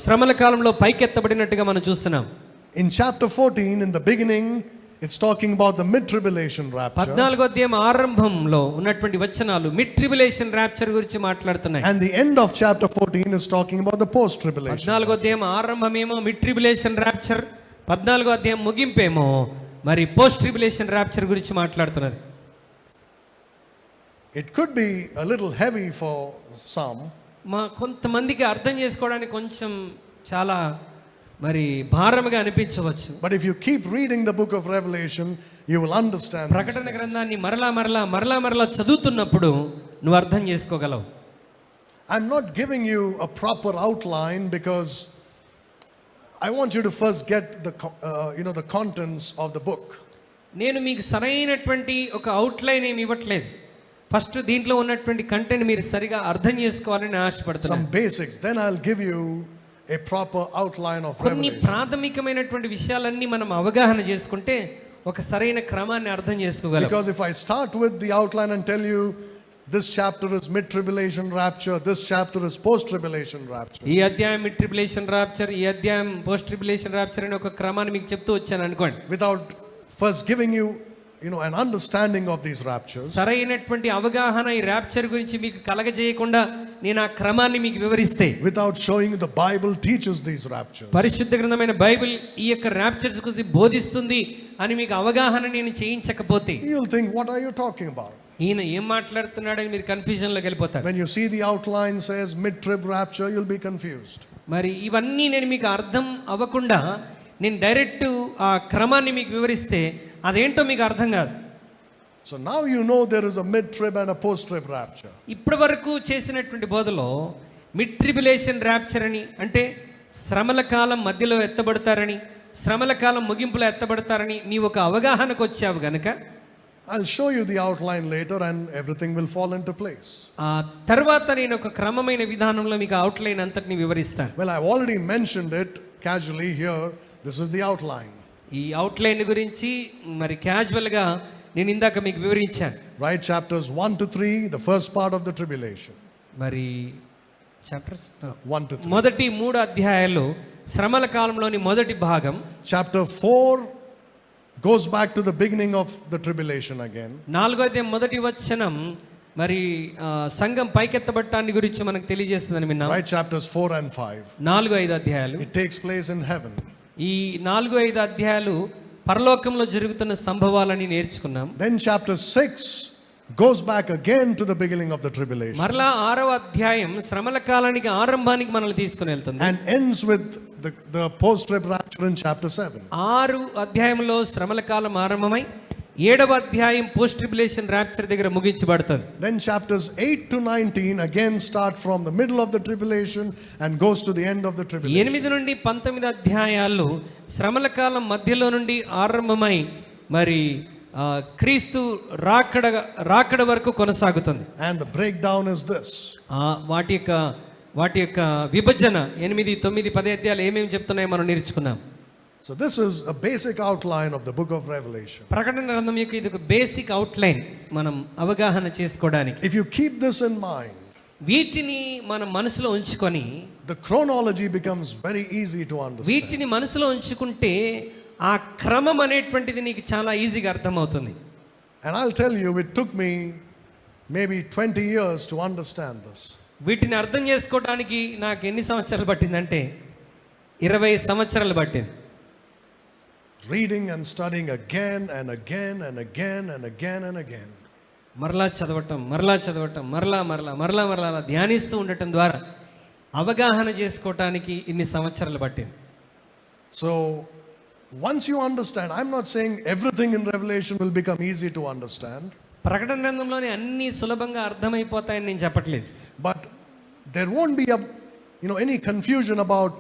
శ్రమల కాలంలో పైకెత్తబడినట్టుగా మనం చూస్తున్నాం. In chapter 14 in the beginning it's talking about the mid tribulation rapture. 14వ అధ్యాయం ఆరంభంలో ఉన్నటువంటి వచనాలు మిడ్ ట్రిబులేషన్ రాప్చర్ గురించి మాట్లాడుతున్నాయి. And the end of chapter 14 is talking about the post tribulation. 14వ అధ్యాయం ఆరంభమేమో మిడ్ ట్రిబులేషన్ రాప్చర్, 14వ అధ్యాయం ముగింపేమో మరి పోస్ట్ ట్రిబులేషన్ రాప్చర్ గురించి మాట్లాడుతున్నది. It could be a little heavy for some. కొంతమందికి అర్థం చేసుకోవడానికి కొంచెం చాలా మరి భారముగా అనిపించవచ్చు. But if you keep reading the book of Revelation you will understand. ప్రకటన గ్రంథాన్ని మరలా చదువుతున్నప్పుడు నువ్వు అర్థం చేసుకోగలవు. I'm not giving you a proper outline because I want you to first get the contents of the book. నేను మీకు సరైనటువంటి ఒక అవుట్లైన్ ఏమి ఇవ్వట్లేదు. ఫస్ట్ దీంట్లో ఉన్నటువంటి కంటెంట్ మీరు సరిగా అర్థం చేసుకోవాలని ఆశపడుతున్నాను. Some basics, then I'll give you a proper outline of కొన్ని Revelation. ప్రాథమికమైనటువంటి విషయాలన్నీ మనం అవగాహన చేసుకుంటే ఒక సరైన క్రమాన్ని అర్థం చేసుకోగలం. Because if I start with the outline and tell you this chapter is mid tribulation rapture, this chapter is post tribulation rapture. ఈ అధ్యాయం మిడ్ ట్రిబులేషన్ రాప్చర్, ఈ అధ్యాయం పోస్ట్ ట్రిబులేషన్ రాప్చర్ అనే ఒక క్రమాన్ని మీకు చెప్తూ వచ్చాను అనుకోండి. Without first giving you an understanding of these raptures. సరైనటువంటి అవగాహన ఈ రాప్చర్ గురించి మీకు కలగజేయకుండా నేను ఆ క్రమాన్ని మీకు వివరిస్తే, without showing the Bible teaches these raptures. పరిశుద్ధ గ్రంథమైన బైబిల్ ఈ యొక్క రాప్చర్స్ గురించి బోధిస్తుంది అని మీకు అవగాహన నేను చేయించకపోతే You'll think what are you talking about? ఈయన ఏం మాట్లాడుతున్నాడని మీరు కన్ఫ్యూజన్లోకి వెళ్ళిపోతారు. When you see the outline says mid-trib rapture, you'll be confused. మరి ఇవన్నీ నేను మీకు అర్థం అవ్వకుండా నేను డైరెక్ట్ ఆ క్రమాన్ని మీకు వివరిస్తే అదేంటో మీకు అర్థం కాదు. So now you know there is a mid-trib and a post-trib rapture. ఇప్పటి వరకు చేసినటువంటి బోధలో మిడ్ ట్రిబులేషన్ ర్యాప్చర్ అని అంటే శ్రమల కాలం మధ్యలో ఎత్తబడతారని, శ్రమల కాలం ముగింపులో ఎత్తబడతారని నీ ఒక అవగాహనకు వచ్చావు గనుక I'll show you the outline later and everything will fall into place. ఆ తర్వాత నేను ఒక క్రమమైన విధానంలో మీకు అవుట్లైన్ అంతటిని వివరిస్తాను. Well, I've already mentioned it casually here. This is the outline. ఈ అవుట్లైన్ గురించి మరి క్యాజువల్గా నేను ఇందాక మీకు వివరించాను. Right, chapters 1 to 3, the first part of the tribulation. మరి చాప్టర్స్ 1 to 3. మొదటి 3 అధ్యాయాలు శ్రమల కాలంలోని మొదటి భాగం. Chapter 4 goes back to the beginning of the tribulation again. 4వ అధ్యాయం మొదటి వచనం మరి సంఘం పైకెత్తబడటాన్ని గురించి మనకు తెలియజేస్తుందని విన్నాం. Right, chapters 4 and 5. 4-5 అధ్యాయాలు. It takes place in heaven. ఈ 4-5 అధ్యాయాలు పరలోకంలో జరుగుతున్న సంభవాలని నేర్చుకున్నాం. Then chapter 6 goes back again to the beginning of the tribulation. మరలా 6వ అధ్యాయం శ్రమల కాలానికి ఆరంభానికి మనల్ని తీసుకుని వెళ్తుంది. And ends with the post-trib rapture in chapter 7. 6 అధ్యాయంలో శ్రమల కాలం ఆరంభమై 7వ అధ్యాయం పోస్ట్ ట్రిబులేషన్ ర్యాప్చర్ దగ్గర ముగించబడుతుంది. Then chapters 8 to 19 again start from the middle of the tribulation and goes to the end of the tribulation. 8 నుండి 19 అధ్యాయాలు శ్రమల కాలం మధ్యలో నుండి ఆరంభమై మరి క్రీస్తు రాకడ వరకు కొనసాగుతుంది. And the breakdown is this. వాటి యొక్క విభజన 8, 9, 10 అధ్యాయాలు ఏమేమి చెప్తున్నాయో మనం నేర్చుకున్నాం. So this is a basic outline of the book of Revelation. ప్రకటన గ్రంథం యొక్క ఇది ఒక బేసిక్ అవుట్లైన్ మనం అవగాహన చేసుకోవడానికి. If you keep this in mind, వీటిని మనం మనసులో ఉంచుకొని the chronology becomes very easy to understand. వీటిని మనసులో ఉంచుకుంటే ఆ క్రమం అనేటువంటిది నీకు చాలా ఈజీగా అర్థమవుతుంది. And I'll tell you, it took me maybe 20 years to understand this. వీటిని అర్థం చేసుకోవడానికి నాకు ఎన్ని సంవత్సరాలు పట్టిందంటే 20 సంవత్సరాలు పట్టింది. Reading and studying again and again and again and again and again. మరలా చదవటం మరలా ధ్యానిస్తూ ఉండటం ద్వారా అవగాహన చేసుకోవటానికి ఇన్ని సంవత్సరాలు పట్టింది. So once you understand, I'm not saying everything in Revelation will become easy to understand. ప్రకటన గ్రంథంలోని అన్ని సులభంగా అర్థమైపోతాయని నేను చెప్పట్లేదు. But there won't be any confusion about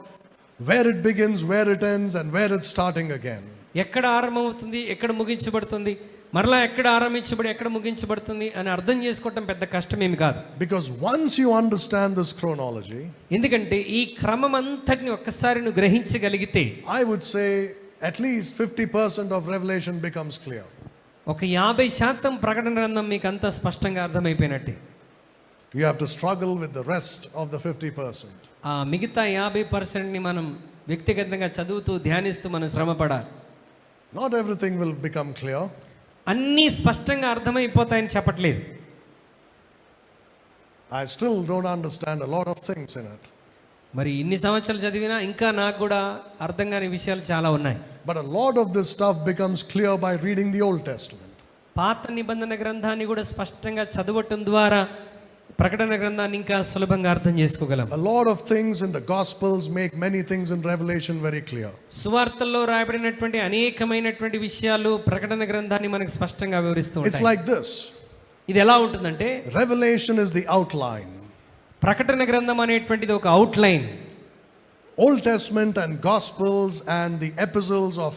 where it begins, where it ends, and where it's starting again. ఎక్కడ ఆరంభమవుతుంది, ఎక్కడ ముగించబడుతుంది, మరలా ఎక్కడ ఆరంభించబడి ఎక్కడ ముగించబడుతుంది అని అర్థం చేసుకోవటం పెద్ద కష్టమేమి కాదు. Because once you understand this chronology, ఎందుకంటే ఈ క్రమం అంతటిని ఒక్కసారి నువ్వు గ్రహించగలిగితే I would say at least 50% of Revelation becomes clear. ఒక 50% ప్రకటన గ్రంథం మీకు అంతా స్పష్టంగా అర్థమైపోయినట్టే. You have to struggle with the rest of the 50%. ఆ మిగతా 50%ని మనం వ్యక్తిగతంగా చదువుతూ ధ్యానిస్తూ మనం శ్రమపడాలి. Not everything will become clear. అన్నీ స్పష్టంగా అర్థమైపోతాయని చెప్పట్లేదు. I still don't understand a lot of things in it. మరి ఇన్ని సంవత్సరాలు చదివినా ఇంకా నాకు కూడా అర్థం కాని విషయాలు చాలా ఉన్నాయి. But a lot of this stuff becomes clear by reading the Old Testament. పాత నిబంధన గ్రంథాన్ని కూడా స్పష్టంగా చదవటం ద్వారా ప్రకటన గ్రంథాన్ని ఇంకా సులభంగా అర్థం చేసుకోగలం. A lot of things in the Gospels make many things in Revelation very clear. సువార్తల్లో రాయబడినటువంటి అనేకమైనటువంటి విషయాలు ప్రకటన గ్రంథాన్ని మనకు స్పష్టంగా వివరిస్తూ ఉంటాయి. It's like this. ఇది ఎలా ఉంటుందంటే Revelation is the outline. ప్రకటన గ్రంథం అనేటువంటిది ఒక outline. Old Testament and Gospels and the epistles of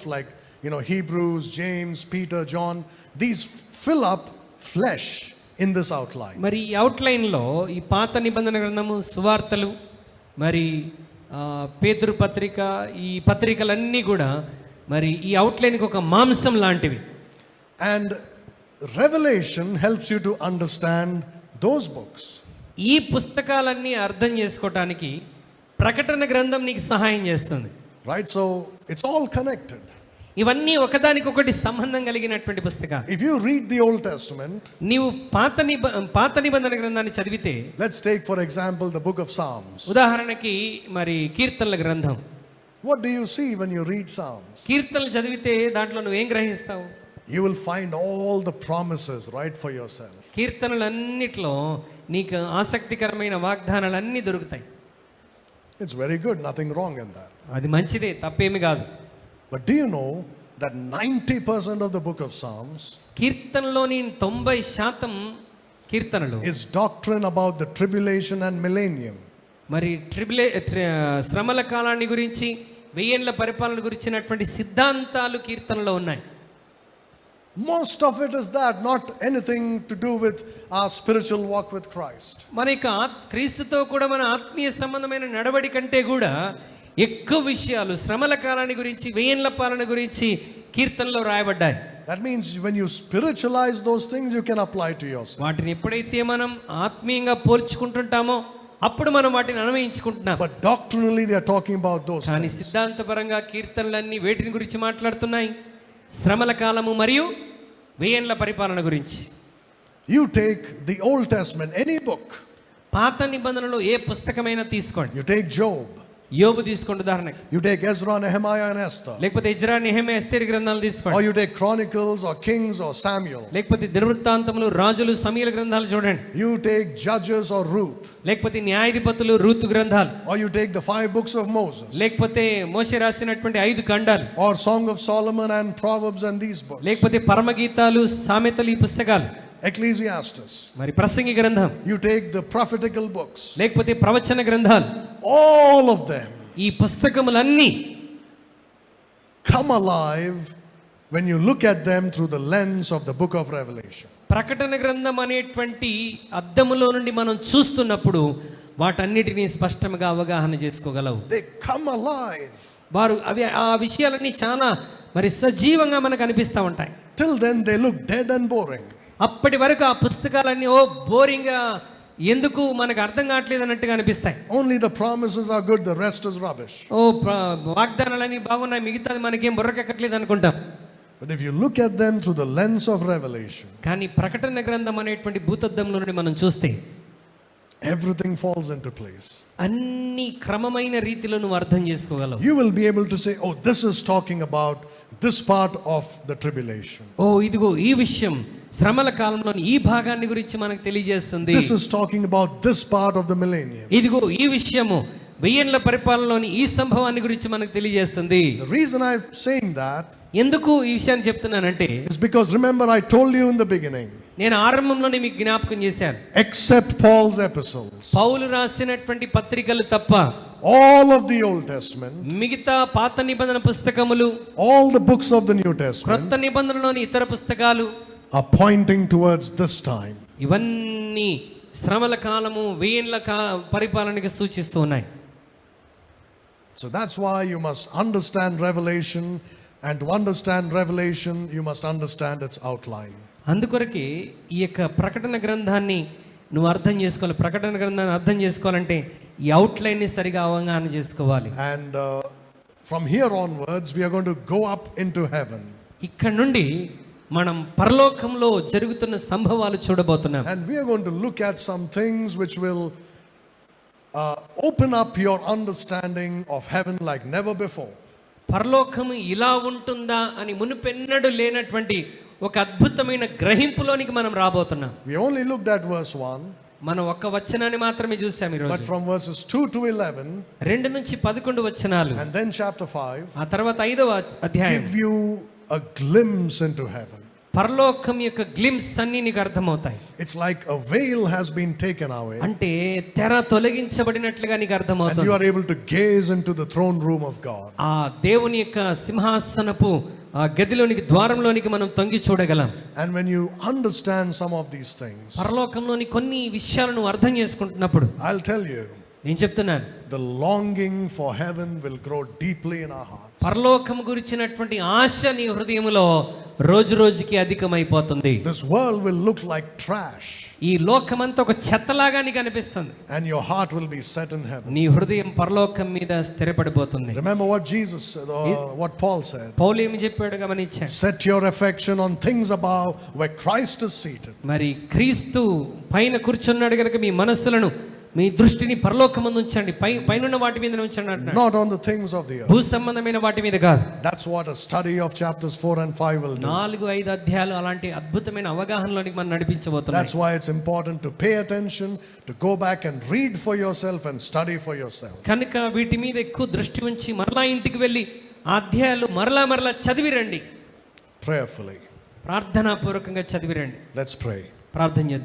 Hebrews, James, Peter, John, these fill up flesh in this outline. మరి ఈ అవుట్లైన్లో ఈ పాత నిబంధన గ్రంథము, సువార్తలు, మరి పేతురు పత్రిక, ఈ పత్రికలన్నీ కూడా మరి ఈ అవుట్లైన్కి ఒక మాంసం లాంటివి. And Revelation helps you to understand those books. ఈ పుస్తకాలన్నీ అర్థం చేసుకోవటానికి ప్రకటన గ్రంథం నీకు సహాయం చేస్తుంది. Right, so it's all connected. ఇవన్నీ ఒకదానికొకటి సంబంధం కలిగినటువంటి పుస్తకాలు. If you read the Old Testament, నీవు పాత నిబంధన గ్రంథాన్ని చదివితే, let's take for example the book of Psalms. ఉదాహరణకి మరి కీర్తనల గ్రంథం. What do you see when you read Psalms? కీర్తనలు చదివితే దాంట్లో నువ్వేం గ్రహిస్తావు? you will find all the promises right for yourself. కీర్తనలన్నిట్లో నీకు ఆసక్తికరమైన వాగ్దానాలన్నీ దొరుకుతాయి. It's very good, nothing wrong in that. అది మంచిదే, తప్పేమి కాదు. But do you know that 90% of the book of Psalms కీర్తనలోని 90% కీర్తనలు is doctrine about the tribulation and millennium. మరి శ్రమల కాలాన్ని గురించి, వెయ్యేండ్ల పరిపాలన గురించినటువంటి సిద్ధాంతాలు కీర్తనలో ఉన్నాయి. Most of it is that, not anything to do with our spiritual walk with Christ. మన యొక్క క్రీస్తుతో కూడా మన ఆత్మీయ సంబంధమైన నడవడి కంటే కూడా ఎక్కువ విషయాలు శ్రమల కాలాన్ని గురించి, వెయ్యేండ్ల పాలన గురించి కీర్తనలో రాయబడ్డాయి. That means when you spiritualize those things, you can apply to yourself. వాటిని ఎప్పుడైతే మనం ఆత్మీయంగా పోల్చుకుంటుంటామో అప్పుడు మనం వాటిని అన్వయించుకుంటున్నాం. But doctrinally they are talking about those కానీ things. సిద్ధాంతపరంగా కీర్తనలన్నీ వేటిని గురించి మాట్లాడుతున్నాయి? శ్రమల కాలము మరియు వెయ్యేండ్ల పరిపాలన గురించి. You take the Old Testament, any book. పాత నిబంధనలో ఏ పుస్తకమైనా తీసుకోండి. You take Job. యోబు తీసుకోండి ఉదాహరణకి. You take Ezra, Nehemiah and Esther. లేకపోతే ఇజ్రా, నెహెమీయా, ఎస్తేరు గ్రంథాలు Or తీసుకోండి. you take Chronicles or Kings or Samuel. లేకపోతే దినవృత్తాంతములు, రాజులు, సమూయేలు గ్రంథాలు చూడండి. You take Judges or Ruth. లేకపోతే న్యాయాధిపతులు, రూతు గ్రంథాలు. Or you take the 5 books of Moses. లేకపోతే మోషే రాసినటువంటి 5 ఖండాలు. Or Song of Solomon and Proverbs and these books. లేకపోతే పరమగీతాలు, సామెతలు, ఈ పుస్తకాలు. Ecclesiastes. మరి ప్రసంగి గ్రంథం. You take the prophetical books. లేకపోతే ప్రవచన గ్రంథాలు. All of them ఈ పుస్తకములన్నీ come alive when you look at them through the lens of the book of Revelation. ప్రకటన గ్రంథం అనేటువంటి అద్దములో నుండి మనం చూస్తున్నప్పుడు వాటన్నిటిని స్పష్టంగా అవగాహన చేసుకోగలవు. They come alive. వారు ఆ విషయాలన్నీ చాలా మరి సజీవంగా మనకు అనిపిస్తూ ఉంటాయి. Till then they look dead and boring. అప్పటి వరకు ఆ పుస్తకాలన్నీ బోరింగ్గా, ఎందుకు మనకు అర్థం కావట్లేదు అన్నట్టుగా అనిపిస్తాయి. Only the promises are good, the rest is rubbish. వాగ్దానాలన్నీ బాగున్నాయి, మిగతాది మనకేం బుర్రకెక్కట్లేదు అనుకుంటాం. But if you look at them through the lens of Revelation, కానీ ప్రకటన గ్రంథం అనేటువంటి భూతద్దంలో నుండి మనం చూస్తే everything falls into place. అన్ని క్రమమైన రీతిలో నువ్వు అర్థం చేసుకోగలవు. You will be able to say, oh, this is talking about this part of the tribulation. ఇదిగో ఈ విషయం శ్రమల కాలంలోని ఈ భాగాన్ని గురించి మనకు తెలియజేస్తుంది. This is talking about this part of the millennium. ఇదిగో ఈ విషయము వెయ్యేండ్ల పరిపాలనలోని ఈ సంభవాన్ని గురించి మనకు తెలియజేస్తుంది. The reason I'm saying that ఎందుకు ఈ విషయాన్ని చెప్తున్నానంటే, is because remember I told you in the beginning, నేను ఆరంభంలోనే మీకు జ్ఞాపకం చేశాను, except Paul's epistles, పౌలు రాసినటువంటి పత్రికలు తప్ప all of the Old Testament, మిగతా పాత నిబంధన పుస్తకములు, all the books of the New Testament క్రొత్త నిబంధనలోని ఇతర పుస్తకాలు are pointing towards this time. ఇవన్నీ శ్రమల కాలము, వెయ్యేండ్ల పరిపాలనకి సూచిస్తూ ఉన్నాయి. So that's why you must understand Revelation, and to understand Revelation you must understand its outline. అందుకొరకే ఈ యొక్క ప్రకటన గ్రంథాన్ని నువ్వు అర్థం చేసుకోవాలి. ప్రకటన గ్రంథాన్ని అర్థం చేసుకోవాలంటే ఈ అవుట్లైన్ని సరిగా అవగాహన చేసుకోవాలి. And from here onwards we are going to go up into heaven. ఇక్కడ నుండి మనం పరలోకంలో జరుగుతున్న సంభవాలు చూడబోతున్నాం. And we are going to look at some things which will open up your understanding of heaven like never before. పరలోకము ఇలా ఉంటుందా అని మునుపెన్నడూ లేనటువంటి ఒక అద్భుతమైన గ్రహింపులోనికి మనం రాబోతున్నాం. We only looked at verse 1. మనం ఒక్క వచనాన్ని మాత్రమే చూసాం ఈ But రోజు. from verses 2 to 11 2 నుంచి 11 వచనాలు, and then chapter 5 ఆ తర్వాత 5వ అధ్యాయం give you a glimpse into heaven. పరలోకం యొక్క గ్లిమ్స్ అన్ని నీకు అర్థమవుతాయి. It's like a veil has been taken away అంటే తెర తొలగించబడినట్లుగా నీకు and అర్థమవుతుంది. you are able to gaze into the throne room of God. ఆ దేవుని యొక్క సింహాసనపు ఆ గదిలోనికి, ద్వారంలోనికి మనం తొంగి చూడగలం. And when you understand some of these things, పరలోకంలోని కొన్ని విషయాలను అర్థం చేసుకుంటున్నప్పుడు I'll tell you, నేను చెప్తున్నాను, the longing for heaven will grow deeply in our hearts. పరలోకం గురించినటువంటి ఆశ నీ హృదయంలో రోజు రోజుకి అధికమైపోతుంది. This world will look like trash ఈ లోకమంతా ఒక చెత్తలాగా నీకు అనిపిస్తుంది. and your heart will be set in heaven. నీ హృదయం పరలోకం మీద స్థిరపడిపోతుంది. Remember what Jesus said, or what Paul said. పౌలు ఏమి చెప్పాడు గమనించా. Set your affection on things above where Christ is seated. మరి క్రీస్తు పైన కూర్చున్నాడు కనుక మీ మనస్సులను మీ దృష్టిని పరలోకమందు ఉంచండి, పైనున్న వాటి మీద ఉంచండి అంటున్నాడు. Not on the things of the earth. భూ సంబంధమైన వాటి మీద కాదు. That's what a study of chapters 4 and 5 will do. 4-5 అధ్యాయాలు అలాంటి అద్భుతమైన అవగాహనలోనికి మనం నడిపించబోతున్నాయి. That's why it's important to pay attention, to go back and read for yourself and study for yourself. కనుక వీటి మీద ఎక్కువ దృష్టి ఉంచి మరలా ఇంటికి వెళ్ళి ఆ అధ్యాయాలు మరలా చదివి రండి. Prayerfully. ప్రార్థనాపూర్వకంగా చదివి రండి. Let's pray. ప్రార్థన చేద్దాం.